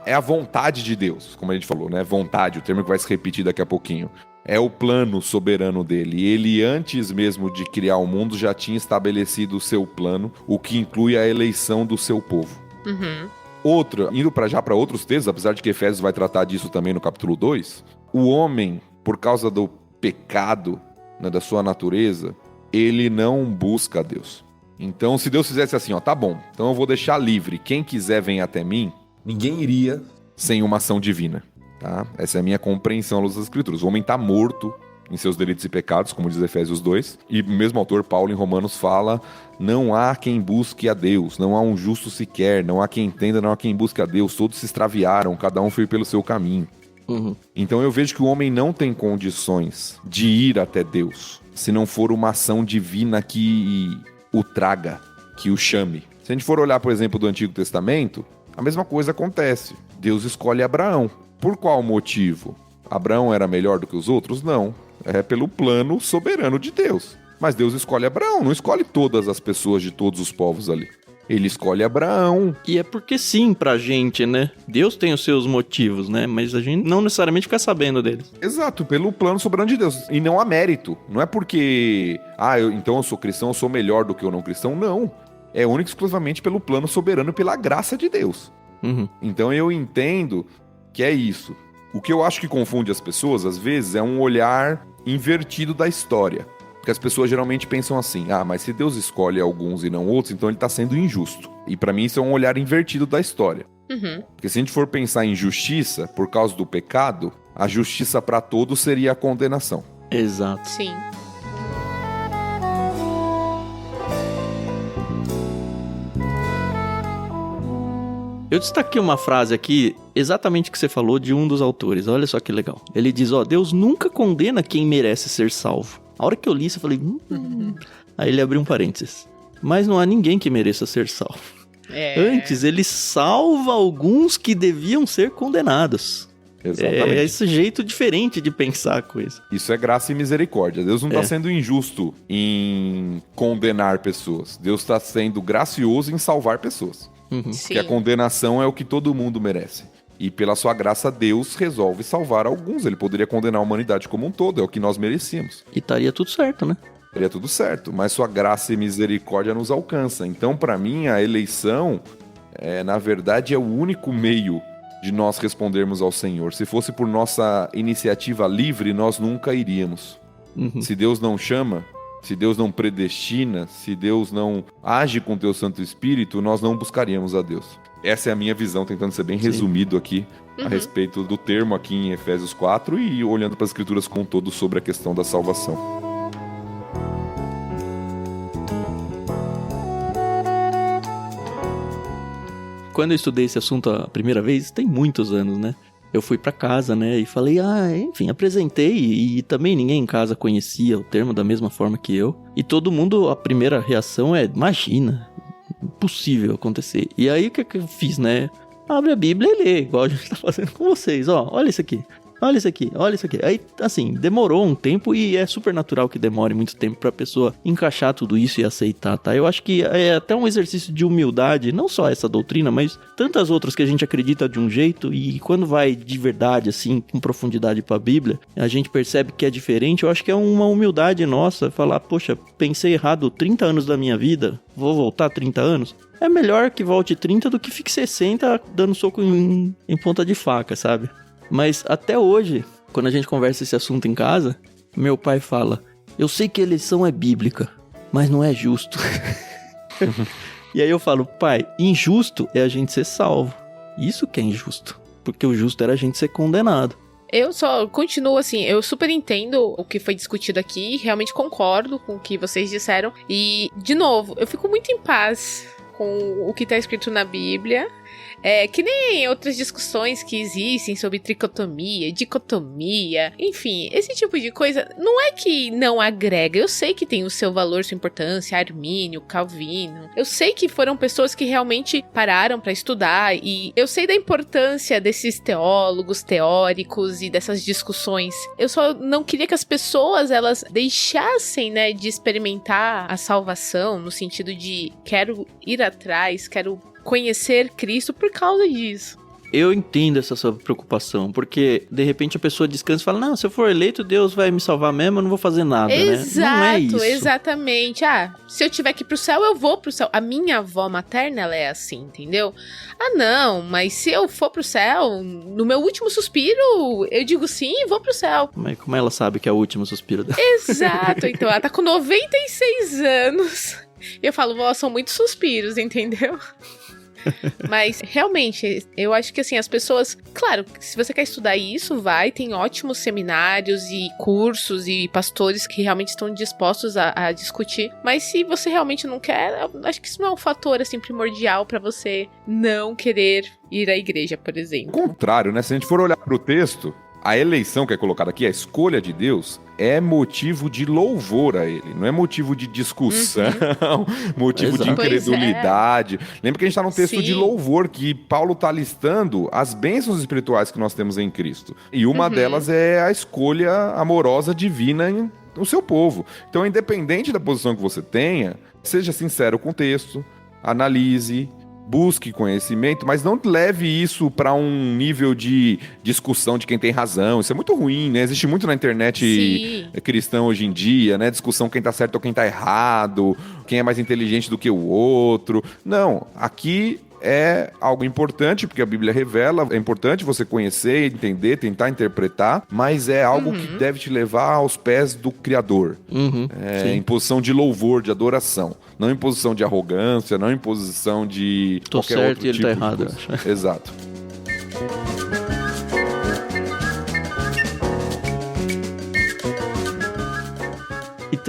é a vontade de Deus, como a gente falou, né? Vontade, o termo que vai se repetir daqui a pouquinho. É o plano soberano dele. Ele, antes mesmo de criar o mundo, já tinha estabelecido o seu plano, o que inclui a eleição do seu povo. Uhum. Outra, indo já para outros textos, apesar de que Efésios vai tratar disso também no capítulo 2, o homem, por causa do pecado, né, da sua natureza, ele não busca a Deus. Então, se Deus fizesse assim, ó, tá bom, então eu vou deixar livre, quem quiser vem até mim, ninguém iria sem uma ação divina, tá? Essa é a minha compreensão à luz das Escrituras. O homem tá morto em seus delitos e pecados, como diz Efésios 2, e o mesmo autor, Paulo, em Romanos, fala, não há quem busque a Deus, não há um justo sequer, não há quem entenda, não há quem busque a Deus, todos se extraviaram, cada um foi pelo seu caminho. Uhum. Então eu vejo que o homem não tem condições de ir até Deus, se não for uma ação divina que o traga, que o chame. Se a gente for olhar, por exemplo, do Antigo Testamento, a mesma coisa acontece. Deus escolhe Abraão. Por qual motivo? Abraão era melhor do que os outros? Não. É pelo plano soberano de Deus. Mas Deus escolhe Abraão, não escolhe todas as pessoas de todos os povos ali. Ele escolhe Abraão. E é porque sim pra gente, né? Deus tem os seus motivos, né? Mas a gente não necessariamente fica sabendo deles. Exato, pelo plano soberano de Deus. E não há mérito. Não é porque, então eu sou cristão, eu sou melhor do que o não cristão. Não. É único e exclusivamente pelo plano soberano e pela graça de Deus. Uhum. Então eu entendo que é isso. O que eu acho que confunde as pessoas, às vezes, é um olhar invertido da história. Porque as pessoas geralmente pensam assim, mas se Deus escolhe alguns e não outros, então ele está sendo injusto. E para mim isso é um olhar invertido da história. Uhum. Porque se a gente for pensar em justiça, por causa do pecado, a justiça para todos seria a condenação. Exato. Sim. Eu destaquei uma frase aqui, exatamente que você falou, de um dos autores. Olha só que legal. Ele diz, Deus nunca condena quem merece ser salvo. A hora que eu li isso, eu falei... Aí ele abriu um parênteses. Mas não há ninguém que mereça ser salvo. Antes, ele salva alguns que deviam ser condenados. Exatamente. É esse jeito diferente de pensar a coisa. Isso é graça e misericórdia. Deus não está É. sendo injusto em condenar pessoas. Deus está sendo gracioso em salvar pessoas. Uhum. Sim. Porque a condenação é o que todo mundo merece. E pela sua graça, Deus resolve salvar alguns. Ele poderia condenar a humanidade como um todo, é o que nós merecíamos. E estaria tudo certo, né? Seria tudo certo, mas sua graça e misericórdia nos alcança. Então, para mim, a eleição, na verdade, é o único meio de nós respondermos ao Senhor. Se fosse por nossa iniciativa livre, nós nunca iríamos. Uhum. Se Deus não chama, se Deus não predestina, se Deus não age com o teu Santo Espírito, nós não buscaríamos a Deus. Essa é a minha visão, tentando ser bem resumido aqui a respeito do termo aqui em Efésios 4 e olhando para as Escrituras como um todo sobre a questão da salvação. Quando eu estudei esse assunto a primeira vez, tem muitos anos, né? Eu fui pra casa, né, e falei, enfim, apresentei e também ninguém em casa conhecia o termo da mesma forma que eu. E todo mundo, a primeira reação é, imagina, impossível acontecer. E aí o que eu fiz, né? Abre a Bíblia e lê, igual a gente tá fazendo com vocês, ó, olha isso aqui. Olha isso aqui, olha isso aqui. Aí, assim, demorou um tempo e é super natural que demore muito tempo pra pessoa encaixar tudo isso e aceitar, tá? Eu acho que é até um exercício de humildade, não só essa doutrina, mas tantas outras que a gente acredita de um jeito e quando vai de verdade, assim, com profundidade pra Bíblia, a gente percebe que é diferente. Eu acho que é uma humildade nossa falar, poxa, pensei errado 30 anos da minha vida, vou voltar 30 anos. É melhor que volte 30 do que fique 60 dando soco em ponta de faca, sabe? Mas até hoje, quando a gente conversa esse assunto em casa, meu pai fala, eu sei que a eleição é bíblica, mas não é justo. E aí eu falo, pai, injusto é a gente ser salvo. Isso que é injusto, porque o justo era a gente ser condenado. Eu só continuo assim, eu super entendo o que foi discutido aqui, realmente concordo com o que vocês disseram. E, de novo, eu fico muito em paz com o que está escrito na Bíblia. Que nem outras discussões que existem sobre tricotomia, dicotomia, enfim, esse tipo de coisa não é que não agrega. Eu sei que tem o seu valor, sua importância, Armínio, Calvino. Eu sei que foram pessoas que realmente pararam para estudar e eu sei da importância desses teólogos, teóricos e dessas discussões. Eu só não queria que as pessoas, elas deixassem, né, de experimentar a salvação no sentido de quero ir atrás, quero conhecer Cristo por causa disso. Eu entendo essa sua preocupação, porque de repente a pessoa descansa e fala, não, se eu for eleito, Deus vai me salvar mesmo, eu não vou fazer nada, Exato, né? Não é isso. Exatamente. Se eu tiver que ir pro céu, eu vou pro céu. A minha avó materna, ela é assim, entendeu? Não, mas se eu for pro céu, no meu último suspiro, eu digo sim e vou pro céu. Mas como ela sabe que é o último suspiro dela? Exato, então ela tá com 96 anos. E eu falo, vó, são muitos suspiros, entendeu? Mas, realmente, eu acho que, assim, as pessoas... Claro, se você quer estudar isso, tem ótimos seminários e cursos e pastores que realmente estão dispostos a discutir. Mas se você realmente não quer, eu acho que isso não é um fator, assim, primordial pra você não querer ir à igreja, por exemplo. Ao contrário, né? Se a gente for olhar pro texto, a eleição que é colocada aqui, a escolha de Deus, é motivo de louvor a ele, não é motivo de discussão, motivo de incredulidade. Lembra que a gente está num texto de louvor, que Paulo está listando as bênçãos espirituais que nós temos em Cristo. E uma delas é a escolha amorosa divina no seu povo. Então, independente da posição que você tenha, seja sincero com o texto, analise, busque conhecimento, mas não leve isso para um nível de discussão de quem tem razão. Isso é muito ruim, né? Existe muito na internet cristã hoje em dia, né? Discussão quem tá certo ou quem tá errado, quem é mais inteligente do que o outro. Não, aqui é algo importante, porque a Bíblia revela, é importante você conhecer, entender, tentar interpretar, mas é algo que deve te levar aos pés do Criador. Em posição de louvor, de adoração. Não em posição de arrogância, não em posição de tô qualquer certo outro e ele tipo tá de errado, coisa. eu acho. Exato.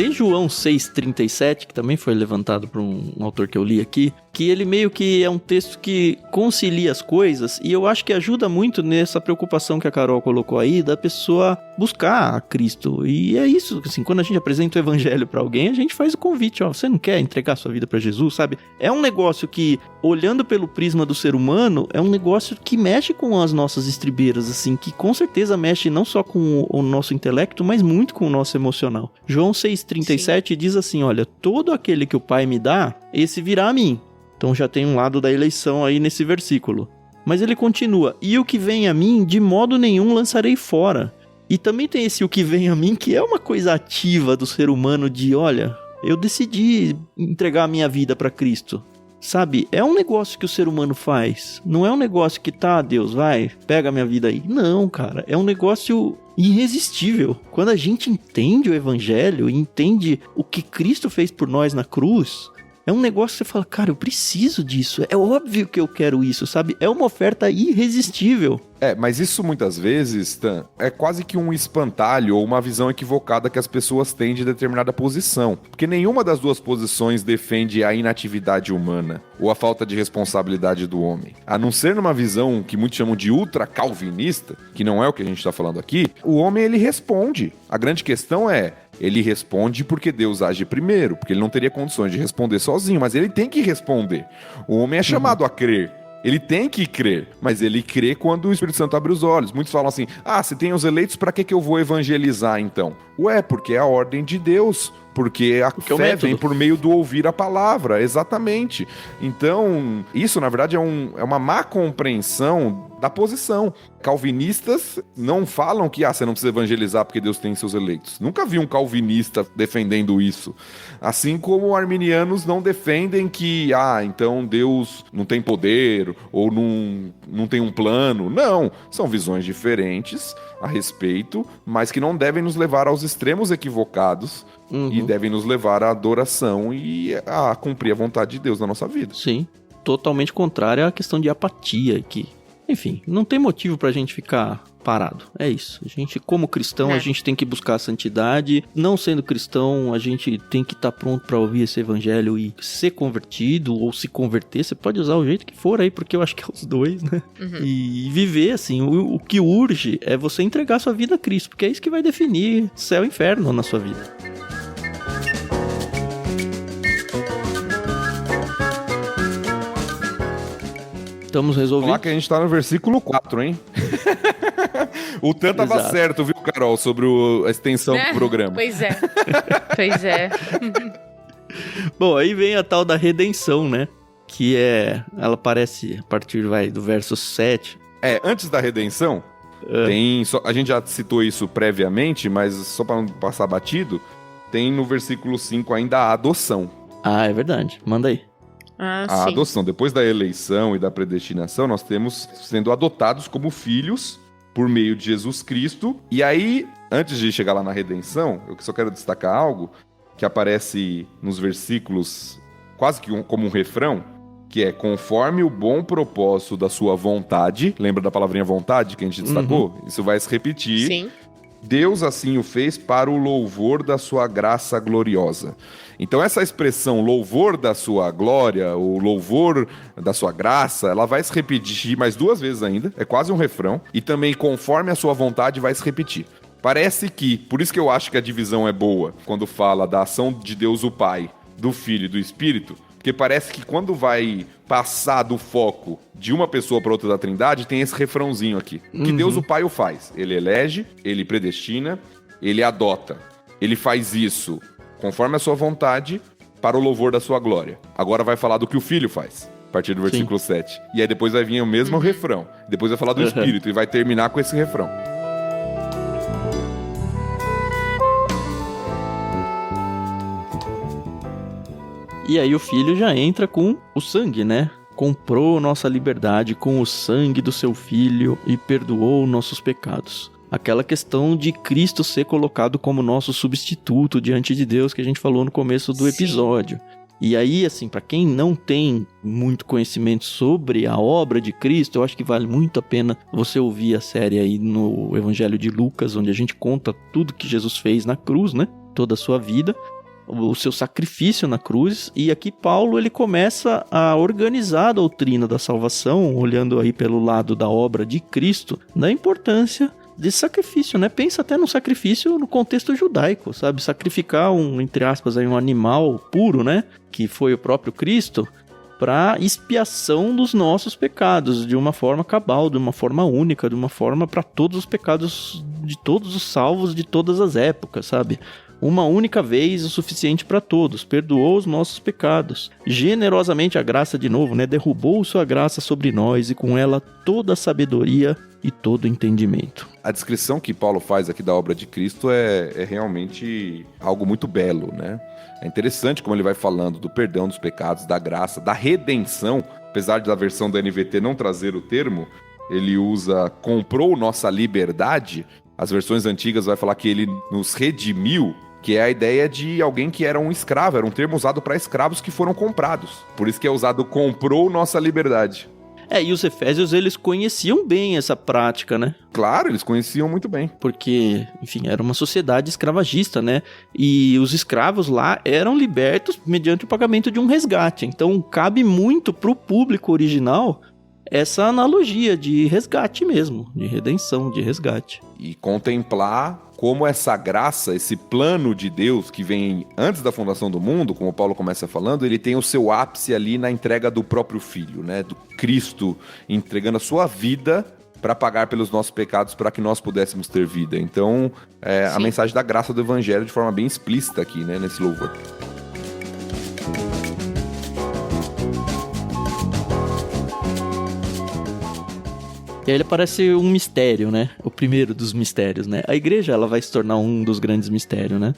Tem João 6,37, que também foi levantado por um autor que eu li aqui, que ele meio que é um texto que concilia as coisas, e eu acho que ajuda muito nessa preocupação que a Carol colocou aí, da pessoa buscar a Cristo. E é isso, assim, quando a gente apresenta o evangelho pra alguém, a gente faz o convite, ó, você não quer entregar sua vida pra Jesus, sabe? É um negócio que, olhando pelo prisma do ser humano, é um negócio que mexe com as nossas estribeiras, assim, que com certeza mexe não só com o nosso intelecto, mas muito com o nosso emocional. João 6,37 diz assim, olha, todo aquele que o Pai me dá, esse virá a mim. Então já tem um lado da eleição aí nesse versículo. Mas ele continua, e o que vem a mim, de modo nenhum lançarei fora. E também tem esse o que vem a mim, que é uma coisa ativa do ser humano de, olha, eu decidi entregar a minha vida para Cristo. Sabe, é um negócio que o ser humano faz. Não é um negócio que, tá, Deus, vai, pega a minha vida aí. Não, cara, é um negócio irresistível. Quando a gente entende o evangelho e entende o que Cristo fez por nós na cruz, é um negócio que você fala, cara, eu preciso disso. É óbvio que eu quero isso, sabe? É uma oferta irresistível. Mas isso muitas vezes, Tan, é quase que um espantalho ou uma visão equivocada que as pessoas têm de determinada posição. Porque nenhuma das duas posições defende a inatividade humana ou a falta de responsabilidade do homem. A não ser numa visão que muitos chamam de ultra-calvinista, que não é o que a gente está falando aqui, o homem ele responde. A grande questão é, ele responde porque Deus age primeiro, porque ele não teria condições de responder sozinho, mas ele tem que responder. O homem é chamado a crer. Ele tem que crer, mas ele crê quando o Espírito Santo abre os olhos. Muitos falam assim, se tem os eleitos, pra que eu vou evangelizar então? Ué, porque é a ordem de Deus, porque a fé vem por meio do ouvir a palavra, exatamente. Então, isso na verdade é uma má compreensão da posição. Calvinistas não falam que você não precisa evangelizar porque Deus tem seus eleitos. Nunca vi um calvinista defendendo isso. Assim como arminianos não defendem que, então Deus não tem poder ou não tem um plano. Não, são visões diferentes a respeito, mas que não devem nos levar aos extremos equivocados e devem nos levar à adoração e a cumprir a vontade de Deus na nossa vida. Sim, totalmente contrário à questão de apatia que, enfim, não tem motivo pra gente ficar parado. É isso. A gente, como cristão, a gente tem que buscar a santidade. Não sendo cristão, a gente tem que estar pronto pra ouvir esse evangelho e ser convertido ou se converter. Você pode usar o jeito que for aí, porque eu acho que é os dois, né? E viver, assim, o que urge é você entregar sua vida a Cristo, porque é isso que vai definir céu e inferno na sua vida. Estamos resolvidos. Falar que a gente tá no versículo 4, hein? O Tan tava certo, viu, Carol, sobre a extensão do programa. Pois é. Pois é. Bom, aí vem a tal da redenção, né? Que ela aparece a partir, do verso 7. Antes da redenção, a gente já citou isso previamente, mas só para não passar batido, tem no versículo 5 ainda a adoção. É verdade. Manda aí. A adoção, depois da eleição e da predestinação, nós temos sendo adotados como filhos por meio de Jesus Cristo. E aí, antes de chegar lá na redenção, eu só quero destacar algo que aparece nos versículos quase que como um refrão, que é conforme o bom propósito da sua vontade. Lembra da palavrinha vontade que a gente destacou? Isso vai se repetir. Sim. Deus assim o fez para o louvor da sua graça gloriosa. Então essa expressão louvor da sua glória, ou louvor da sua graça, ela vai se repetir mais 2 vezes ainda, é quase um refrão, e também conforme a sua vontade vai se repetir. Parece que, por isso que eu acho que a divisão é boa, quando fala da ação de Deus o Pai, do Filho e do Espírito, porque parece que quando vai passar do foco de uma pessoa para outra da Trindade, tem esse refrãozinho aqui. Que Deus o Pai o faz. Ele elege, ele predestina, ele adota. Ele faz isso conforme a sua vontade para o louvor da sua glória. Agora vai falar do que o Filho faz, a partir do versículo 7. E aí depois vai vir o mesmo refrão. Depois vai falar do Espírito e vai terminar com esse refrão. E aí o Filho já entra com o sangue, né? Comprou nossa liberdade com o sangue do seu Filho e perdoou nossos pecados. Aquela questão de Cristo ser colocado como nosso substituto diante de Deus que a gente falou no começo do episódio. E aí, assim, para quem não tem muito conhecimento sobre a obra de Cristo, eu acho que vale muito a pena você ouvir a série aí no Evangelho de Lucas, onde a gente conta tudo que Jesus fez na cruz, né? toda a sua vida, o seu sacrifício na cruz, e aqui Paulo ele começa a organizar a doutrina da salvação, olhando aí pelo lado da obra de Cristo, da importância desse sacrifício, né? Pensa até no sacrifício no contexto judaico, sabe? Sacrificar entre aspas, aí um animal puro, né? Que foi o próprio Cristo, para expiação dos nossos pecados, de uma forma cabal, de uma forma única, de uma forma para todos os pecados de todos os salvos de todas as épocas, sabe? Uma única vez o suficiente para todos, perdoou os nossos pecados, generosamente a graça de novo, né? Derrubou sua graça sobre nós e com ela toda a sabedoria e todo o entendimento. A descrição que Paulo faz aqui da obra de Cristo é realmente algo muito belo, né? É interessante como ele vai falando do perdão dos pecados, da graça, da redenção. Apesar da versão da NVT não trazer o termo, ele usa comprou nossa liberdade. As versões antigas vai falar que ele nos redimiu, que é a ideia de alguém que era um escravo. Era um termo usado para escravos que foram comprados. Por isso que é usado comprou nossa liberdade. E os efésios, eles conheciam bem essa prática, né? Claro, eles conheciam muito bem. Porque, enfim, era uma sociedade escravagista, né? E os escravos lá eram libertos mediante o pagamento de um resgate. Então, cabe muito pro público original essa analogia de resgate mesmo, de redenção, de resgate. E contemplar como essa graça, esse plano de Deus que vem antes da fundação do mundo, como Paulo começa falando, ele tem o seu ápice ali na entrega do próprio Filho, né? Do Cristo entregando a sua vida para pagar pelos nossos pecados, para que nós pudéssemos ter vida. Então, a mensagem da graça do Evangelho de forma bem explícita aqui, né? Nesse louvor. E aí ele parece um mistério, né? O primeiro dos mistérios, né? A igreja, ela vai se tornar um dos grandes mistérios, né?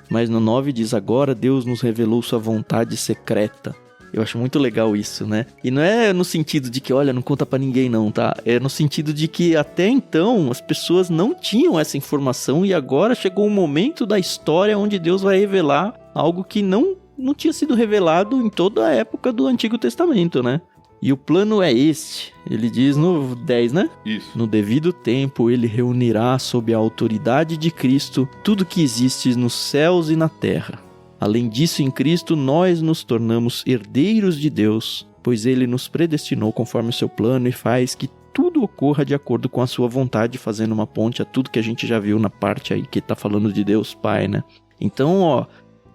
Mas no 9 diz, agora Deus nos revelou sua vontade secreta. Eu acho muito legal isso, né? E não é no sentido de que, olha, não conta pra ninguém não, tá? É no sentido de que até então as pessoas não tinham essa informação e agora chegou um momento da história onde Deus vai revelar algo que não tinha sido revelado em toda a época do Antigo Testamento, né? E o plano é este, ele diz no 10, né? Isso. No devido tempo, ele reunirá sob a autoridade de Cristo tudo que existe nos céus e na terra. Além disso, em Cristo, nós nos tornamos herdeiros de Deus, pois ele nos predestinou conforme o seu plano e faz que tudo ocorra de acordo com a sua vontade, fazendo uma ponte a tudo que a gente já viu na parte aí que tá falando de Deus Pai, né? Então,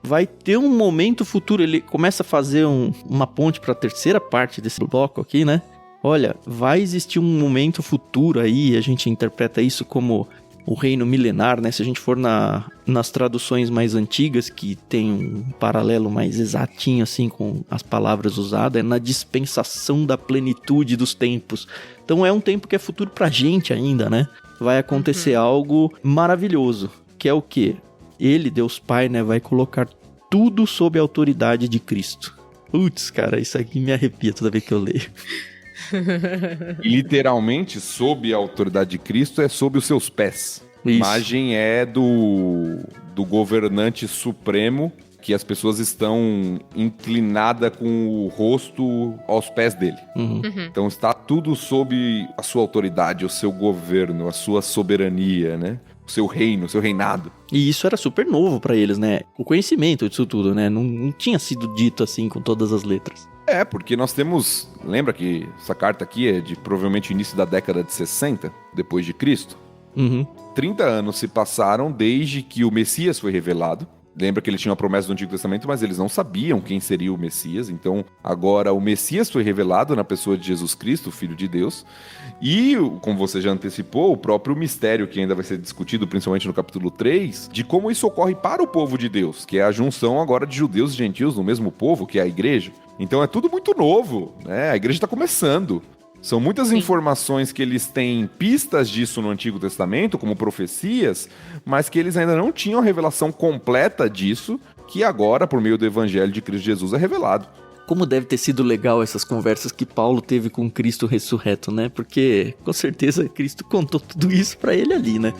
vai ter um momento futuro, ele começa a fazer uma ponte para a terceira parte desse bloco aqui, né? Olha, vai existir um momento futuro aí, a gente interpreta isso como o reino milenar, né? Se a gente for nas traduções mais antigas, que tem um paralelo mais exatinho assim com as palavras usadas, é na dispensação da plenitude dos tempos. Então é um tempo que é futuro pra gente ainda, né? Vai acontecer algo maravilhoso, que é o quê? Ele, Deus Pai, né, vai colocar tudo sob a autoridade de Cristo. Putz, cara, isso aqui me arrepia toda vez que eu leio. Literalmente, sob a autoridade de Cristo, é sob os seus pés. A imagem é do governante supremo, que as pessoas estão inclinadas com o rosto aos pés dele. Então está tudo sob a sua autoridade, o seu governo, a sua soberania, né? O seu reino, o seu reinado. E isso era super novo pra eles, né? O conhecimento disso tudo, né? Não tinha sido dito assim com todas as letras. Porque nós temos... Lembra que essa carta aqui é de provavelmente início da década de 60, depois de Cristo? 30 anos se passaram desde que o Messias foi revelado. Lembra que ele tinha uma promessa do Antigo Testamento, mas eles não sabiam quem seria o Messias. Então, agora o Messias foi revelado na pessoa de Jesus Cristo, o Filho de Deus. E, como você já antecipou, o próprio mistério que ainda vai ser discutido, principalmente no capítulo 3, de como isso ocorre para o povo de Deus, que é a junção agora de judeus e gentios no mesmo povo, que é a igreja. Então é tudo muito novo, né? A igreja está começando. São muitas informações que eles têm pistas disso no Antigo Testamento, como profecias, mas que eles ainda não tinham a revelação completa disso, que agora, por meio do Evangelho de Cristo Jesus, é revelado. Como deve ter sido legal essas conversas que Paulo teve com Cristo ressurreto, né? Porque, com certeza, Cristo contou tudo isso pra ele ali, né?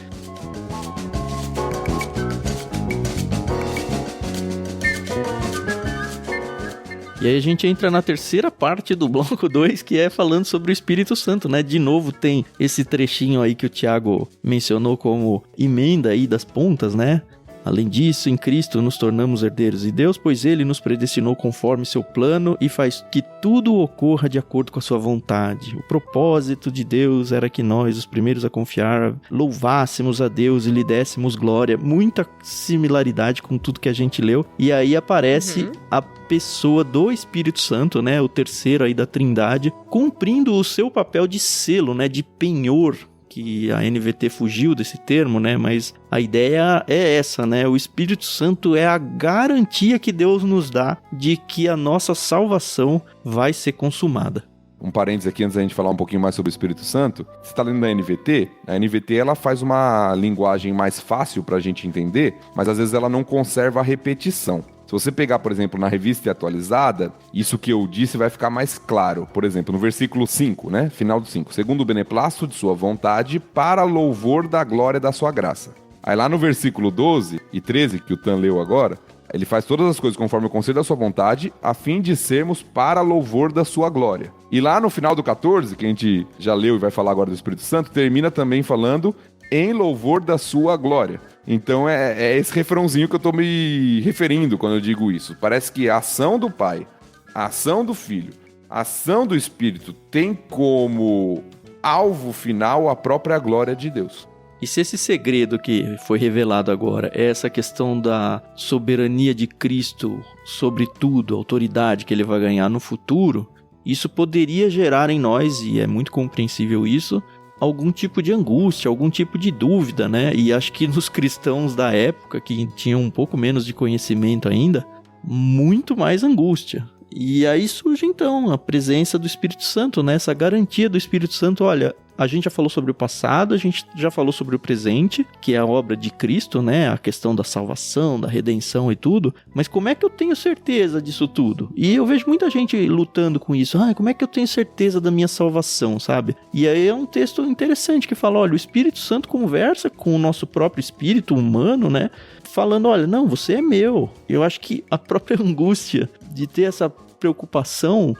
E aí a gente entra na terceira parte do bloco 2, que é falando sobre o Espírito Santo, né? De novo tem esse trechinho aí que o Thiago mencionou como emenda aí das pontas, né? Além disso, em Cristo nos tornamos herdeiros de Deus, pois Ele nos predestinou conforme seu plano e faz que tudo ocorra de acordo com a sua vontade. O propósito de Deus era que nós, os primeiros a confiar, louvássemos a Deus e lhe dessemos glória. Muita similaridade com tudo que a gente leu. E aí aparece a pessoa do Espírito Santo, né? O terceiro aí da Trindade, cumprindo o seu papel de selo, né? De penhor, que a NVT fugiu desse termo, né? Mas a ideia é essa, né? O Espírito Santo é a garantia que Deus nos dá de que a nossa salvação vai ser consumada. Um parênteses aqui antes da gente falar um pouquinho mais sobre o Espírito Santo. Você está lendo na NVT? A NVT ela faz uma linguagem mais fácil para a gente entender, mas às vezes ela não conserva a repetição. Se você pegar, por exemplo, na revista atualizada, isso que eu disse vai ficar mais claro. Por exemplo, no versículo 5, né? Final do 5. Segundo o beneplácito de sua vontade, para louvor da glória da sua graça. Aí lá no versículo 12 e 13, que o Tan leu agora, ele faz todas as coisas conforme o conselho da sua vontade, a fim de sermos para louvor da sua glória. E lá no final do 14, que a gente já leu e vai falar agora do Espírito Santo, termina também falando em louvor da sua glória. Então é esse refrãozinho que eu tô me referindo quando eu digo isso. Parece que a ação do Pai, a ação do Filho, a ação do Espírito tem como alvo final a própria glória de Deus. E se esse segredo que foi revelado agora é essa questão da soberania de Cristo sobre tudo, a autoridade que ele vai ganhar no futuro, isso poderia gerar em nós, e é muito compreensível isso, algum tipo de angústia, algum tipo de dúvida, né? E acho que nos cristãos da época, que tinham um pouco menos de conhecimento ainda, muito mais angústia. E aí surge então a presença do Espírito Santo, né? Essa garantia do Espírito Santo. Olha, a gente já falou sobre o passado, a gente já falou sobre o presente, que é a obra de Cristo, né? A questão da salvação, da redenção e tudo. Mas como é que eu tenho certeza disso tudo? E eu vejo muita gente lutando com isso. Como é que eu tenho certeza da minha salvação, sabe? E aí é um texto interessante que fala, olha, o Espírito Santo conversa com o nosso próprio espírito humano, né? Falando, olha, não, você é meu. Eu acho que a própria angústia de ter essa preocupação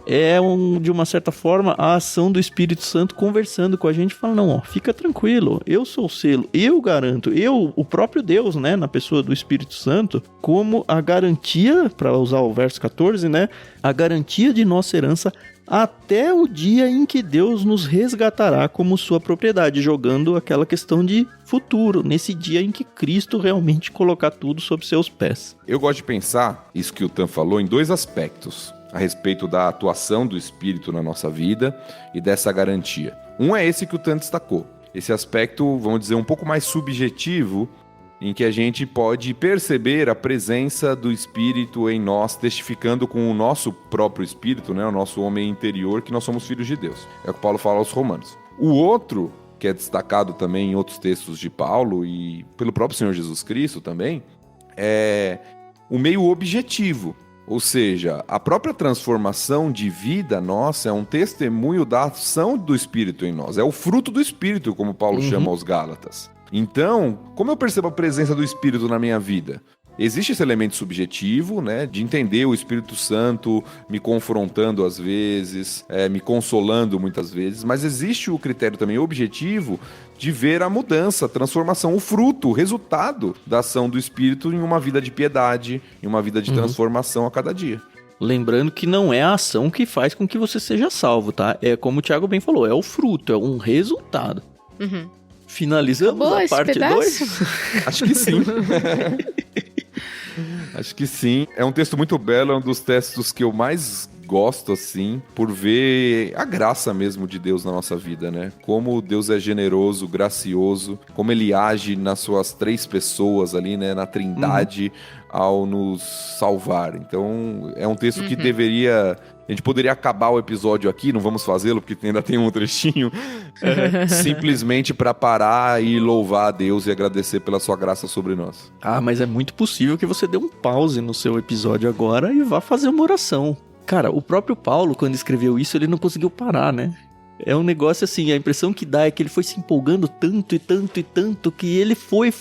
é, de uma certa forma, a ação do Espírito Santo conversando com a gente, falando, não, ó, fica tranquilo, eu sou o selo, eu garanto, o próprio Deus, né, na pessoa do Espírito Santo, como a garantia, para usar o verso 14, né, a garantia de nossa herança até o dia em que Deus nos resgatará como sua propriedade, jogando aquela questão de futuro, nesse dia em que Cristo realmente colocar tudo sob seus pés. Eu gosto de pensar, isso que o Tan falou, em dois aspectos a respeito da atuação do Espírito na nossa vida e dessa garantia. Um é esse que o Tan destacou, esse aspecto, vamos dizer, um pouco mais subjetivo, em que a gente pode perceber a presença do Espírito em nós, testificando com o nosso próprio Espírito, né, o nosso homem interior, que nós somos filhos de Deus. É o que Paulo fala aos Romanos. O outro, que é destacado também em outros textos de Paulo e pelo próprio Senhor Jesus Cristo também, é o meio objetivo. Ou seja, a própria transformação de vida nossa é um testemunho da ação do Espírito em nós. É o fruto do Espírito, como Paulo chama aos Gálatas. Então, como eu percebo a presença do Espírito na minha vida? Existe esse elemento subjetivo, né, de entender o Espírito Santo me confrontando às vezes, me consolando muitas vezes, mas existe o critério também objetivo de ver a mudança, a transformação, o fruto, o resultado da ação do Espírito em uma vida de piedade, em uma vida de transformação a cada dia. Lembrando que não é a ação que faz com que você seja salvo, tá? É como o Thiago bem falou, é o fruto, é um resultado. Finalizamos acabou a parte 2? Acho que sim. Acho que sim. É um texto muito belo, é um dos textos que eu mais gosto, assim, por ver a graça mesmo de Deus na nossa vida, né? Como Deus é generoso, gracioso, como Ele age nas suas três pessoas ali, né? Na Trindade, ao nos salvar. Então, é um texto que deveria... A gente poderia acabar o episódio aqui, não vamos fazê-lo, porque ainda tem um trechinho, simplesmente para parar e louvar a Deus e agradecer pela sua graça sobre nós. Mas é muito possível que você dê um pause no seu episódio agora e vá fazer uma oração. Cara, o próprio Paulo, quando escreveu isso, ele não conseguiu parar, né? É um negócio assim, a impressão que dá é que ele foi se empolgando tanto e tanto e tanto que ele foi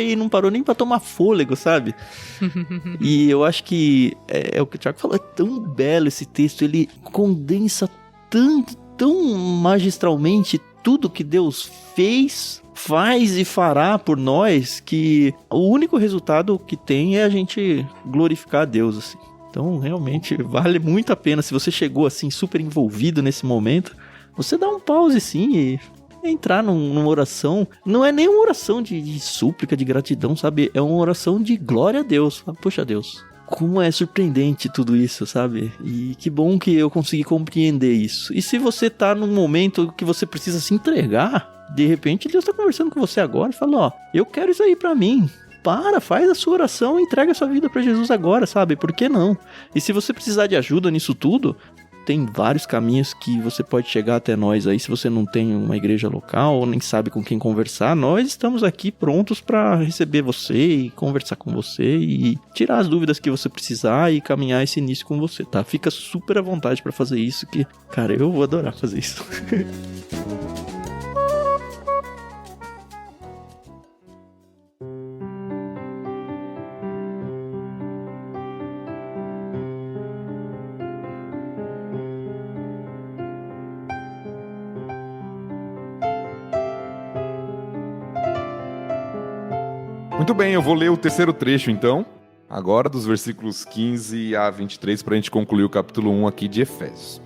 e não parou nem pra tomar fôlego, sabe? E eu acho que é o que o Thiago falou, é tão belo esse texto, ele condensa tão magistralmente tudo que Deus fez, faz e fará por nós que o único resultado que tem é a gente glorificar a Deus, assim. Então, realmente, vale muito a pena. Se você chegou, assim, super envolvido nesse momento, você dá um pause, sim, e entrar numa oração. Não é nem uma oração de súplica, de gratidão, sabe? É uma oração de glória a Deus. Poxa, Deus, como é surpreendente tudo isso, sabe? E que bom que eu consegui compreender isso. E se você tá num momento que você precisa se entregar, de repente Deus tá conversando com você agora e fala, ó, eu quero isso aí pra mim. Faz a sua oração e entrega a sua vida pra Jesus agora, sabe? Por que não? E se você precisar de ajuda nisso tudo, tem vários caminhos que você pode chegar até nós aí. Se você não tem uma igreja local ou nem sabe com quem conversar, nós estamos aqui prontos para receber você e conversar com você e tirar as dúvidas que você precisar e caminhar esse início com você, tá? Fica super à vontade para fazer isso que, cara, eu vou adorar fazer isso. Muito bem, eu vou ler o terceiro trecho, então, agora dos versículos 15 a 23, para a gente concluir o capítulo 1 aqui de Efésios.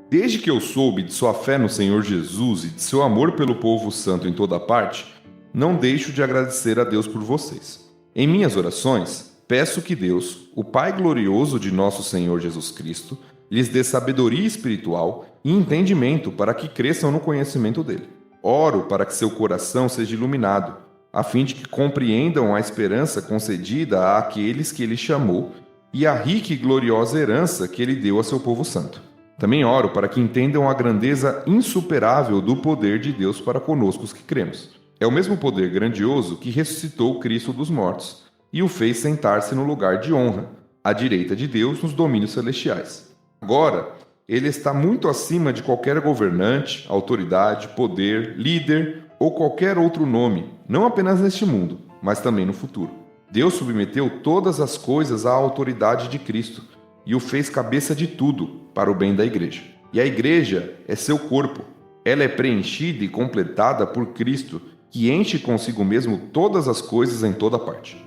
Desde que eu soube de sua fé no Senhor Jesus e de seu amor pelo povo santo em toda parte, não deixo de agradecer a Deus por vocês. Em minhas orações, peço que Deus, o Pai glorioso de nosso Senhor Jesus Cristo, lhes dê sabedoria espiritual e entendimento para que cresçam no conhecimento dele. Oro para que seu coração seja iluminado, a fim de que compreendam a esperança concedida àqueles que ele chamou e a rica e gloriosa herança que ele deu a seu povo santo. Também oro para que entendam a grandeza insuperável do poder de Deus para conosco os que cremos. É o mesmo poder grandioso que ressuscitou Cristo dos mortos e o fez sentar-se no lugar de honra, à direita de Deus nos domínios celestiais. Agora, ele está muito acima de qualquer governante, autoridade, poder, líder ou qualquer outro nome, não apenas neste mundo, mas também no futuro. Deus submeteu todas as coisas à autoridade de Cristo e o fez cabeça de tudo para o bem da igreja. E a igreja é seu corpo. Ela é preenchida e completada por Cristo, que enche consigo mesmo todas as coisas em toda parte.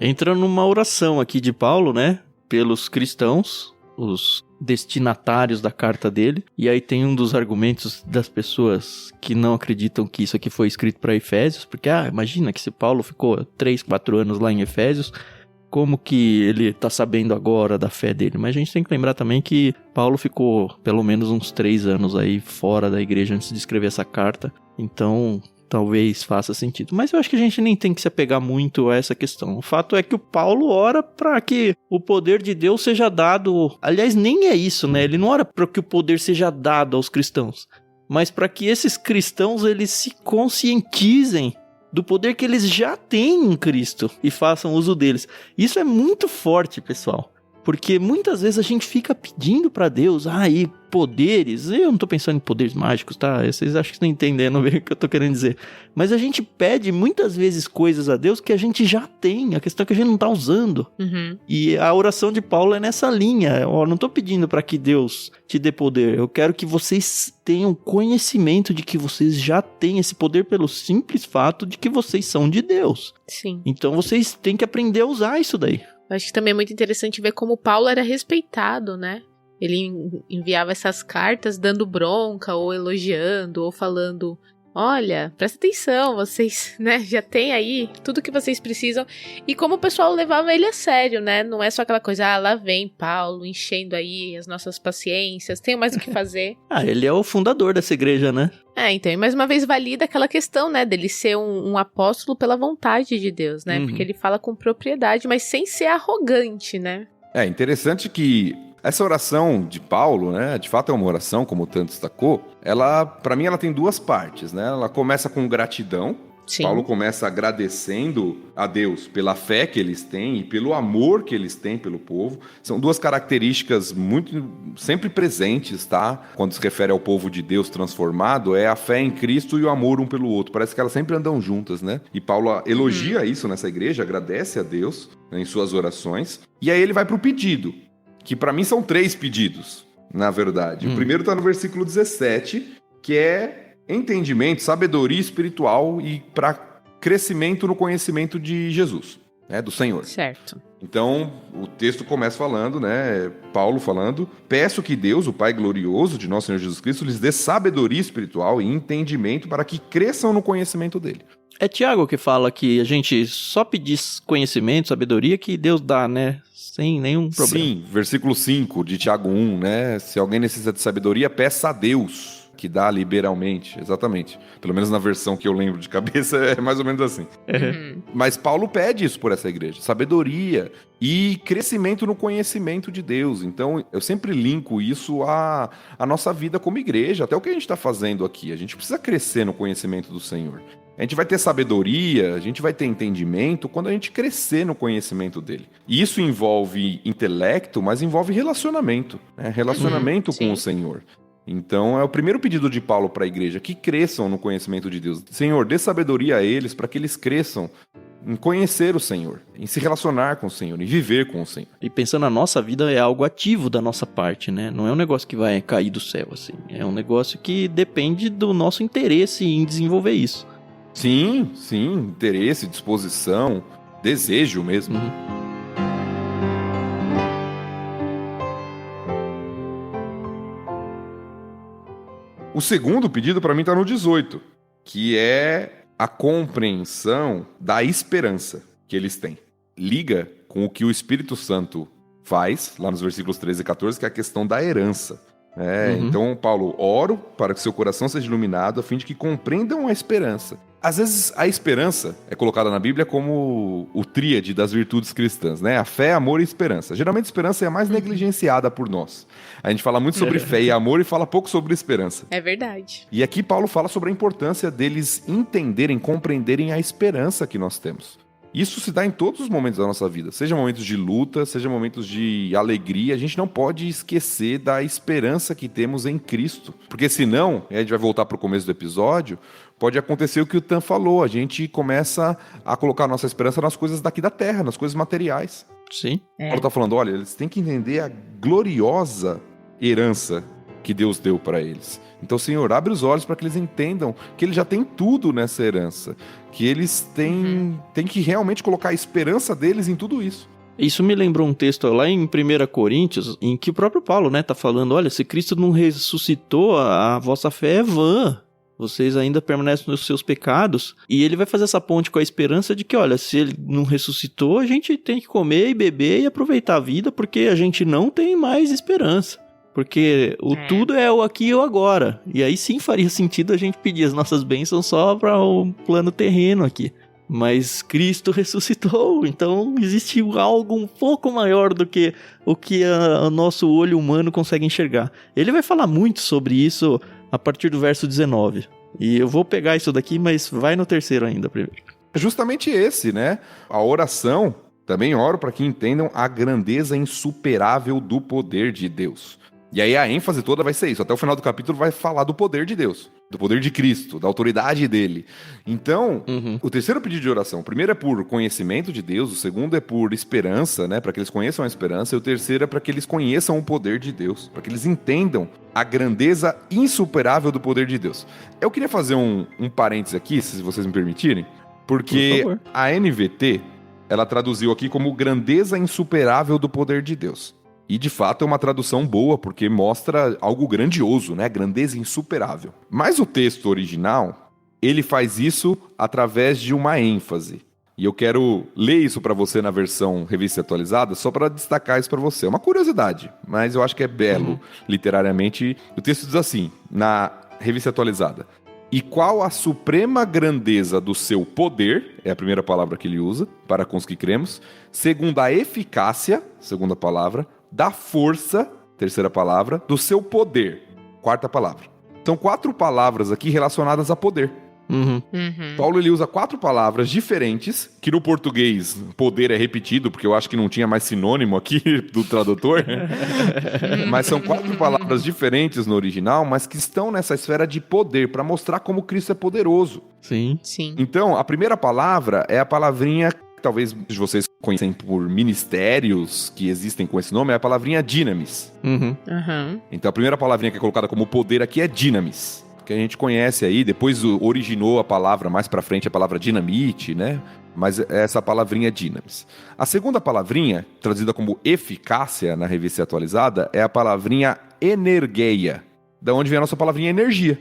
Entra numa oração aqui de Paulo, né? Pelos cristãos, os destinatários da carta dele. E aí tem um dos argumentos das pessoas que não acreditam que isso aqui foi escrito para Efésios. Porque, imagina que se Paulo ficou 3, 4 anos lá em Efésios, como que ele tá sabendo agora da fé dele? Mas a gente tem que lembrar também que Paulo ficou pelo menos uns 3 anos aí fora da igreja antes de escrever essa carta. Então, talvez faça sentido. Mas eu acho que a gente nem tem que se apegar muito a essa questão. O fato é que o Paulo ora para que o poder de Deus seja dado... Aliás, nem é isso, né? Ele não ora para que o poder seja dado aos cristãos, mas para que esses cristãos eles se conscientizem do poder que eles já têm em Cristo e façam uso deles. Isso é muito forte, pessoal. Porque muitas vezes a gente fica pedindo pra Deus, e poderes, eu não tô pensando em poderes mágicos, tá? Vocês acham que estão entendendo bem o que eu tô querendo dizer. Mas a gente pede muitas vezes coisas a Deus que a gente já tem, a questão é que a gente não tá usando. Uhum. E a oração de Paulo é nessa linha, eu não tô pedindo pra que Deus te dê poder, eu quero que vocês tenham conhecimento de que vocês já têm esse poder pelo simples fato de que vocês são de Deus. Sim. Então vocês têm que aprender a usar isso daí. Eu acho que também é muito interessante ver como Paulo era respeitado, né? Ele enviava essas cartas dando bronca, ou elogiando, ou falando... Olha, presta atenção, vocês, né, já tem aí tudo que vocês precisam. E como o pessoal levava ele a sério, né? Não é só aquela coisa, lá vem Paulo enchendo aí as nossas paciências, tenho mais o que fazer. Ele é o fundador dessa igreja, né? Então, e mais uma vez valida aquela questão, né, dele ser um apóstolo pela vontade de Deus, né? Porque ele fala com propriedade, mas sem ser arrogante, né? É interessante que essa oração de Paulo, né, de fato é uma oração, como o Tanto destacou, para mim ela tem 2 partes, né? Ela começa com gratidão, Sim. Paulo começa agradecendo a Deus pela fé que eles têm e pelo amor que eles têm pelo povo. São duas características muito sempre presentes, tá? Quando se refere ao povo de Deus transformado, é a fé em Cristo e o amor um pelo outro. Parece que elas sempre andam juntas, né? E Paulo elogia isso nessa igreja, agradece a Deus, né, em suas orações. E aí ele vai para o pedido, que para mim são 3 pedidos, na verdade. O primeiro está no versículo 17, que é entendimento, sabedoria espiritual e para crescimento no conhecimento de Jesus, né, do Senhor. Certo. Então, o texto começa falando, né, Paulo falando: peço que Deus, o Pai glorioso de nosso Senhor Jesus Cristo, lhes dê sabedoria espiritual e entendimento para que cresçam no conhecimento dele. É Tiago que fala que a gente só pedir conhecimento, sabedoria, que Deus dá, né? Sem nenhum problema. Sim, versículo 5 de Tiago 1, né? Se alguém necessita de sabedoria, peça a Deus, que dá liberalmente. Exatamente. Pelo menos na versão que eu lembro de cabeça, é mais ou menos assim. Mas Paulo pede isso por essa igreja: sabedoria e crescimento no conhecimento de Deus. Então, eu sempre linko isso à nossa vida como igreja, até o que a gente está fazendo aqui. A gente precisa crescer no conhecimento do Senhor. A gente vai ter sabedoria, a gente vai ter entendimento quando a gente crescer no conhecimento dele. E isso envolve intelecto, mas envolve relacionamento, né? Relacionamento com o Senhor. Então, é o primeiro pedido de Paulo para a igreja: que cresçam no conhecimento de Deus. Senhor, dê sabedoria a eles para que eles cresçam em conhecer o Senhor, em se relacionar com o Senhor, em viver com o Senhor. E pensando na nossa vida, é algo ativo da nossa parte, né? Não é um negócio que vai cair do céu, assim. É um negócio que depende do nosso interesse em desenvolver isso. Sim, interesse, disposição, desejo mesmo. O segundo pedido para mim está no 18, que é a compreensão da esperança que eles têm. Liga com o que o Espírito Santo faz, lá nos versículos 13 e 14, que é a questão da herança. Então, Paulo: oro para que seu coração seja iluminado, a fim de que compreendam a esperança. Às vezes, a esperança é colocada na Bíblia como o tríade das virtudes cristãs, né? A fé, amor e esperança. Geralmente, a esperança é a mais negligenciada por nós. A gente fala muito sobre fé e amor e fala pouco sobre esperança. É verdade. E aqui Paulo fala sobre a importância deles entenderem, compreenderem a esperança que nós temos. Isso se dá em todos os momentos da nossa vida, seja momentos de luta, seja momentos de alegria. A gente não pode esquecer da esperança que temos em Cristo, porque senão, a gente vai voltar para o começo do episódio, pode acontecer o que o Tan falou: a gente começa a colocar a nossa esperança nas coisas daqui da terra, nas coisas materiais. Sim. Paulo está falando: olha, eles têm que entender a gloriosa herança que Deus deu para eles. Então, Senhor, abre os olhos para que eles entendam que eles já têm tudo nessa herança, que eles têm que realmente colocar a esperança deles em tudo isso. Isso me lembrou um texto lá em 1 Coríntios, em que o próprio Paulo, né, tá falando: olha, se Cristo não ressuscitou, a vossa fé é vã. Vocês ainda permanecem nos seus pecados. E ele vai fazer essa ponte com a esperança de que, olha, se ele não ressuscitou, a gente tem que comer e beber e aproveitar a vida, porque a gente não tem mais esperança. Porque o tudo é o aqui e o agora. E aí sim faria sentido a gente pedir as nossas bênçãos só para o plano terreno aqui. Mas Cristo ressuscitou, então existe algo um pouco maior do que o que o nosso olho humano consegue enxergar. Ele vai falar muito sobre isso a partir do verso 19. E eu vou pegar isso daqui, mas vai no terceiro ainda primeiro. Justamente esse, né? A oração, também oro para que entendam a grandeza insuperável do poder de Deus. E aí a ênfase toda vai ser isso. Até o final do capítulo vai falar do poder de Deus, do poder de Cristo, da autoridade dele. Então, o terceiro pedido de oração: o primeiro é por conhecimento de Deus, o segundo é por esperança, né, para que eles conheçam a esperança, e o terceiro é para que eles conheçam o poder de Deus, para que eles entendam a grandeza insuperável do poder de Deus. Eu queria fazer um parênteses aqui, se vocês me permitirem, porque a NVT, ela traduziu aqui como grandeza insuperável do poder de Deus. E, de fato, é uma tradução boa, porque mostra algo grandioso, né? Grandeza insuperável. Mas o texto original, ele faz isso através de uma ênfase. E eu quero ler isso para você na versão revista atualizada, só para destacar isso para você. É uma curiosidade, mas eu acho que é belo, literariamente. O texto diz assim, na revista atualizada: e qual a suprema grandeza do seu poder, é a primeira palavra que ele usa, para com os que cremos, segundo a eficácia, segunda palavra, da força, terceira palavra, do seu poder, quarta palavra. São 4 palavras aqui relacionadas a poder. Uhum. Paulo ele usa 4 palavras diferentes, que no português poder é repetido, porque eu acho que não tinha mais sinônimo aqui do tradutor. Mas são 4 palavras diferentes no original, mas que estão nessa esfera de poder, para mostrar como Cristo é poderoso. Sim. Sim. Então, a primeira palavra é a palavrinha que talvez vocês conhecem por ministérios que existem com esse nome, é a palavrinha dynamis. Uhum. Então, a primeira palavrinha que é colocada como poder aqui é dynamis, que a gente conhece aí, depois originou a palavra, mais pra frente, a palavra dinamite, né? Mas essa palavrinha é dynamis. A segunda palavrinha, traduzida como eficácia na revista atualizada, é a palavrinha energeia, da onde vem a nossa palavrinha energia.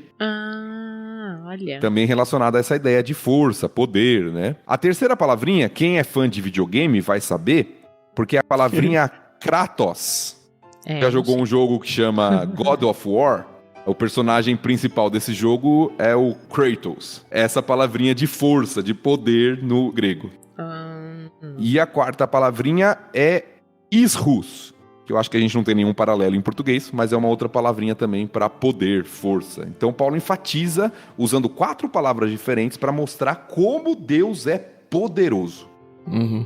Olha. Também relacionada a essa ideia de força, poder, né? A terceira palavrinha, quem é fã de videogame vai saber, porque é a palavrinha Kratos. Já jogou um jogo que chama God of War? O personagem principal desse jogo é o Kratos. Essa palavrinha de força, de poder no grego. E a quarta palavrinha é Isrus, que eu acho que a gente não tem nenhum paralelo em português, mas é uma outra palavrinha também para poder, força. Então Paulo enfatiza usando 4 palavras diferentes para mostrar como Deus é poderoso. Uhum.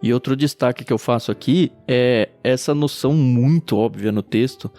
E outro destaque que eu faço aqui é essa noção muito óbvia no texto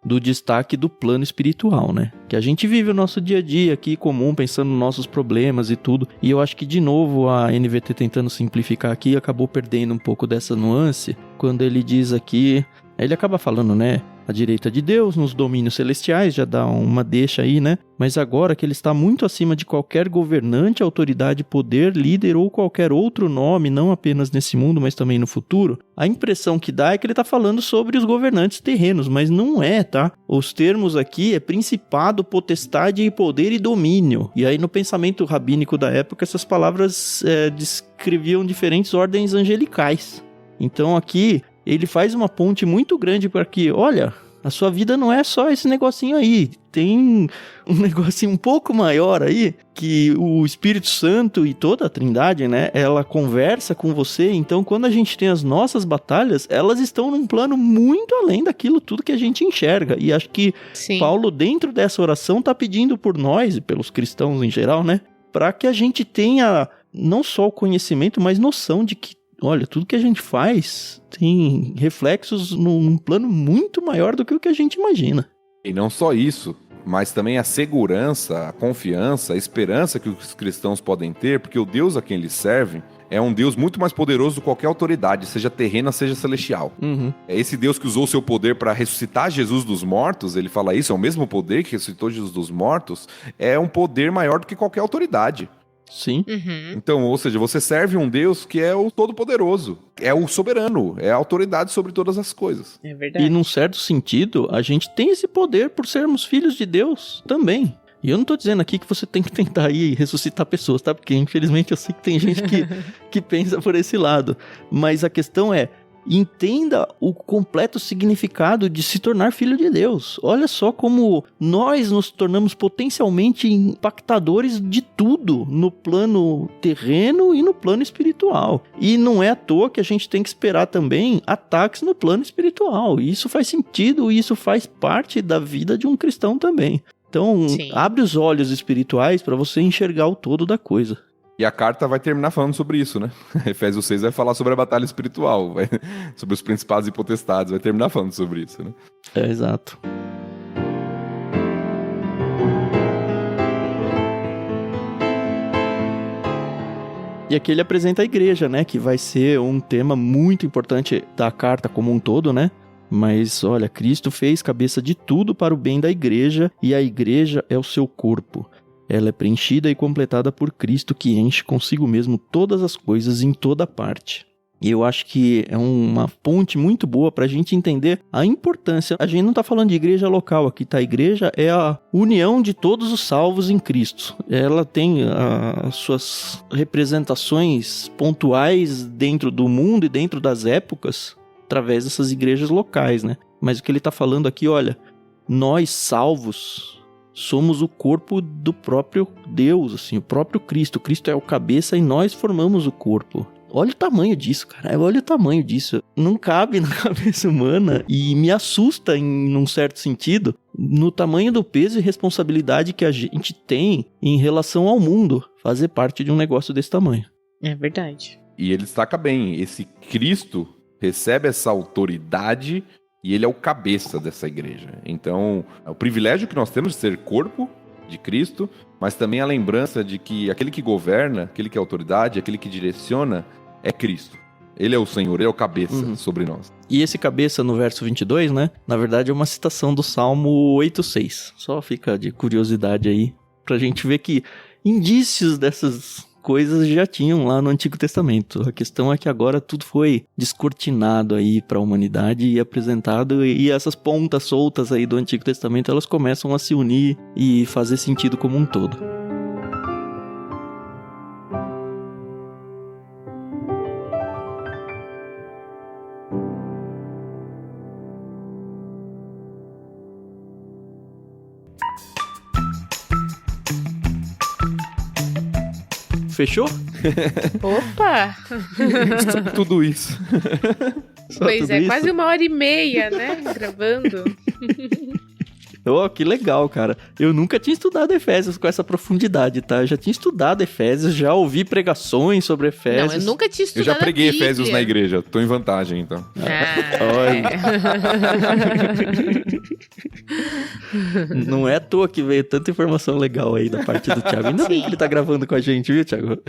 do destaque do plano espiritual, né? Que a gente vive o nosso dia a dia aqui comum, pensando nos nossos problemas e tudo. E eu acho que, de novo, a NVT tentando simplificar aqui, acabou perdendo um pouco dessa nuance, quando ele diz aqui... Ele acaba falando, né? A direita de Deus, nos domínios celestiais, já dá uma deixa aí, né? Mas agora que ele está muito acima de qualquer governante, autoridade, poder, líder ou qualquer outro nome, não apenas nesse mundo, mas também no futuro, a impressão que dá é que ele está falando sobre os governantes terrenos, mas não é, tá? Os termos aqui é principado, potestade e poder e domínio. E aí no pensamento rabínico da época, essas palavras descreviam diferentes ordens angelicais. Então aqui... ele faz uma ponte muito grande para que, olha, a sua vida não é só esse negocinho aí. Tem um negocinho um pouco maior aí, que o Espírito Santo e toda a Trindade, né, ela conversa com você. Então, quando a gente tem as nossas batalhas, elas estão num plano muito além daquilo tudo que a gente enxerga. E acho que Sim. Paulo, dentro dessa oração, está pedindo por nós e pelos cristãos em geral, né, para que a gente tenha não só o conhecimento, mas noção de que, olha, tudo que a gente faz tem reflexos num plano muito maior do que o que a gente imagina. E não só isso, mas também a segurança, a confiança, a esperança que os cristãos podem ter, porque o Deus a quem eles servem é um Deus muito mais poderoso do que qualquer autoridade, seja terrena, seja celestial. Uhum. É esse Deus que usou o seu poder para ressuscitar Jesus dos mortos, ele fala isso, é o mesmo poder que ressuscitou Jesus dos mortos, é um poder maior do que qualquer autoridade. Sim. Então, ou seja, você serve um Deus que é o Todo-Poderoso, é o soberano, é a autoridade sobre todas as coisas. É verdade. E num certo sentido, a gente tem esse poder por sermos filhos de Deus também. E eu não tô dizendo aqui que você tem que tentar ir ressuscitar pessoas, tá? Porque infelizmente eu sei que tem gente que pensa por esse lado. Mas a questão é, entenda o completo significado de se tornar filho de Deus. Olha só como nós nos tornamos potencialmente impactadores de tudo no plano terreno e no plano espiritual. E não é à toa que a gente tem que esperar também ataques no plano espiritual. E isso faz sentido e isso faz parte da vida de um cristão também. Então, Sim. abre os olhos espirituais para você enxergar o todo da coisa. E a carta vai terminar falando sobre isso, né? Efésios 6 vai falar sobre a batalha espiritual, sobre os principados e potestades, vai terminar falando sobre isso, né? É, exato. E aqui ele apresenta a igreja, né? Que vai ser um tema muito importante da carta como um todo, né? Mas, olha, Cristo fez cabeça de tudo para o bem da igreja e a igreja é o seu corpo. Ela é preenchida e completada por Cristo que enche consigo mesmo todas as coisas em toda parte. E eu acho que é uma ponte muito boa para a gente entender a importância. A gente não está falando de igreja local aqui, tá? A igreja é a união de todos os salvos em Cristo. Ela tem as suas representações pontuais dentro do mundo e dentro das épocas através dessas igrejas locais, né? Mas o que ele está falando aqui, olha, nós salvos somos o corpo do próprio Deus, assim, o próprio Cristo. Cristo é o cabeça e nós formamos o corpo. Olha o tamanho disso, cara. Olha o tamanho disso. Não cabe na cabeça humana e me assusta em um certo sentido no tamanho do peso e responsabilidade que a gente tem em relação ao mundo fazer parte de um negócio desse tamanho. É verdade. E ele destaca bem, esse Cristo recebe essa autoridade e ele é o cabeça dessa igreja. Então, é o privilégio que nós temos de ser corpo de Cristo, mas também a lembrança de que aquele que governa, aquele que é autoridade, aquele que direciona é Cristo. Ele é o Senhor, ele é o cabeça sobre nós. E esse cabeça no verso 22, né? Na verdade é uma citação do Salmo 8:6. Só fica de curiosidade aí, pra gente ver que indícios dessas coisas já tinham lá no Antigo Testamento. A questão é que agora tudo foi descortinado aí para a humanidade e apresentado, e essas pontas soltas aí do Antigo Testamento, elas começam a se unir e fazer sentido como um todo. Fechou? Opa! Tudo isso. Pois é, quase 1h30, né? Gravando. Oh, que legal, cara. Eu nunca tinha estudado Efésios com essa profundidade, tá? Eu já tinha estudado Efésios, já ouvi pregações sobre Efésios. Não, eu nunca tinha estudado. Eu já preguei Efésios na igreja. Tô em vantagem, então. Não é à toa que veio tanta informação legal aí da parte do Thiago. Ainda bem que ele tá gravando com a gente, viu, Thiago?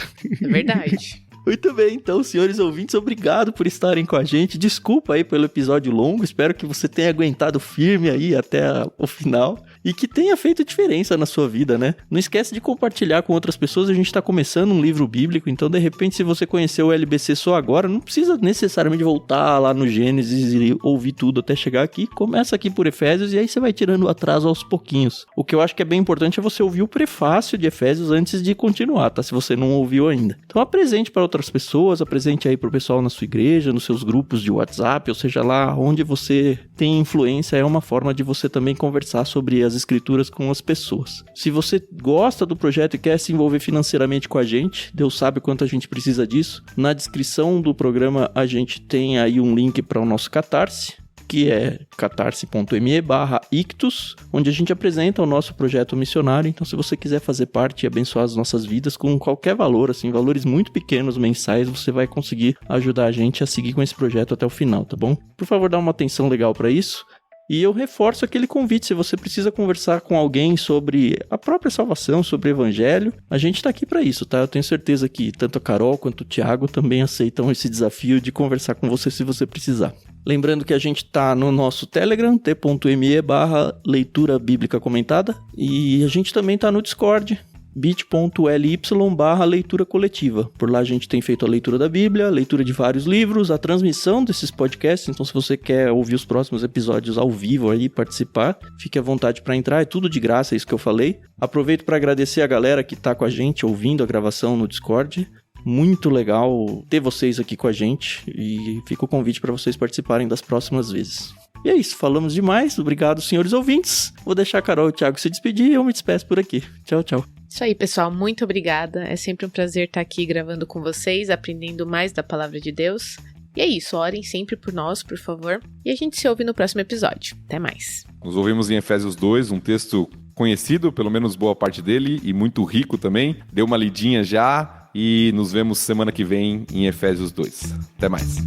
É verdade. Muito bem, então, senhores ouvintes, obrigado por estarem com a gente. Desculpa aí pelo episódio longo, espero que você tenha aguentado firme aí até o final e que tenha feito diferença na sua vida, né? Não esquece de compartilhar com outras pessoas, a gente tá começando um livro bíblico, então de repente se você conheceu o LBC só agora, não precisa necessariamente voltar lá no Gênesis e ouvir tudo até chegar aqui, começa aqui por Efésios e aí você vai tirando o atraso aos pouquinhos. O que eu acho que é bem importante é você ouvir o prefácio de Efésios antes de continuar, tá? Se você não ouviu ainda. Então apresente para outras pessoas, apresente aí pro pessoal na sua igreja, nos seus grupos de WhatsApp, ou seja lá onde você tem influência, é uma forma de você também conversar sobre as escrituras com as pessoas. Se você gosta do projeto e quer se envolver financeiramente com a gente, Deus sabe quanto a gente precisa disso, na descrição do programa a gente tem aí um link para o nosso Catarse, que é catarse.me/ictus, onde a gente apresenta o nosso projeto missionário. Então, se você quiser fazer parte e abençoar as nossas vidas com qualquer valor, assim, valores muito pequenos, mensais, você vai conseguir ajudar a gente a seguir com esse projeto até o final, tá bom? Por favor, dá uma atenção legal para isso. E eu reforço aquele convite, se você precisa conversar com alguém sobre a própria salvação, sobre o evangelho, a gente tá aqui para isso, tá? Eu tenho certeza que tanto a Carol quanto o Thiago também aceitam esse desafio de conversar com você se você precisar. Lembrando que a gente tá no nosso Telegram, t.me/leitura bíblica comentada, e a gente também tá no Discord, bit.ly/leitura coletiva. Por lá a gente tem feito a leitura da Bíblia, a leitura de vários livros, a transmissão desses podcasts. Então, se você quer ouvir os próximos episódios ao vivo aí, participar, fique à vontade para entrar, é tudo de graça, é isso que eu falei. Aproveito para agradecer a galera que tá com a gente ouvindo a gravação no Discord. Muito legal ter vocês aqui com a gente e fica o convite para vocês participarem das próximas vezes. E é isso, falamos demais. Obrigado, senhores ouvintes. Vou deixar a Carol e o Thiago se despedir e eu me despeço por aqui. Tchau, tchau. Isso aí, pessoal. Muito obrigada. É sempre um prazer estar aqui gravando com vocês, aprendendo mais da palavra de Deus. E é isso, orem sempre por nós, por favor. E a gente se ouve no próximo episódio. Até mais. Nos ouvimos em Efésios 2, um texto conhecido, pelo menos boa parte dele, e muito rico também. Dê uma lidinha já e nos vemos semana que vem em Efésios 2. Até mais.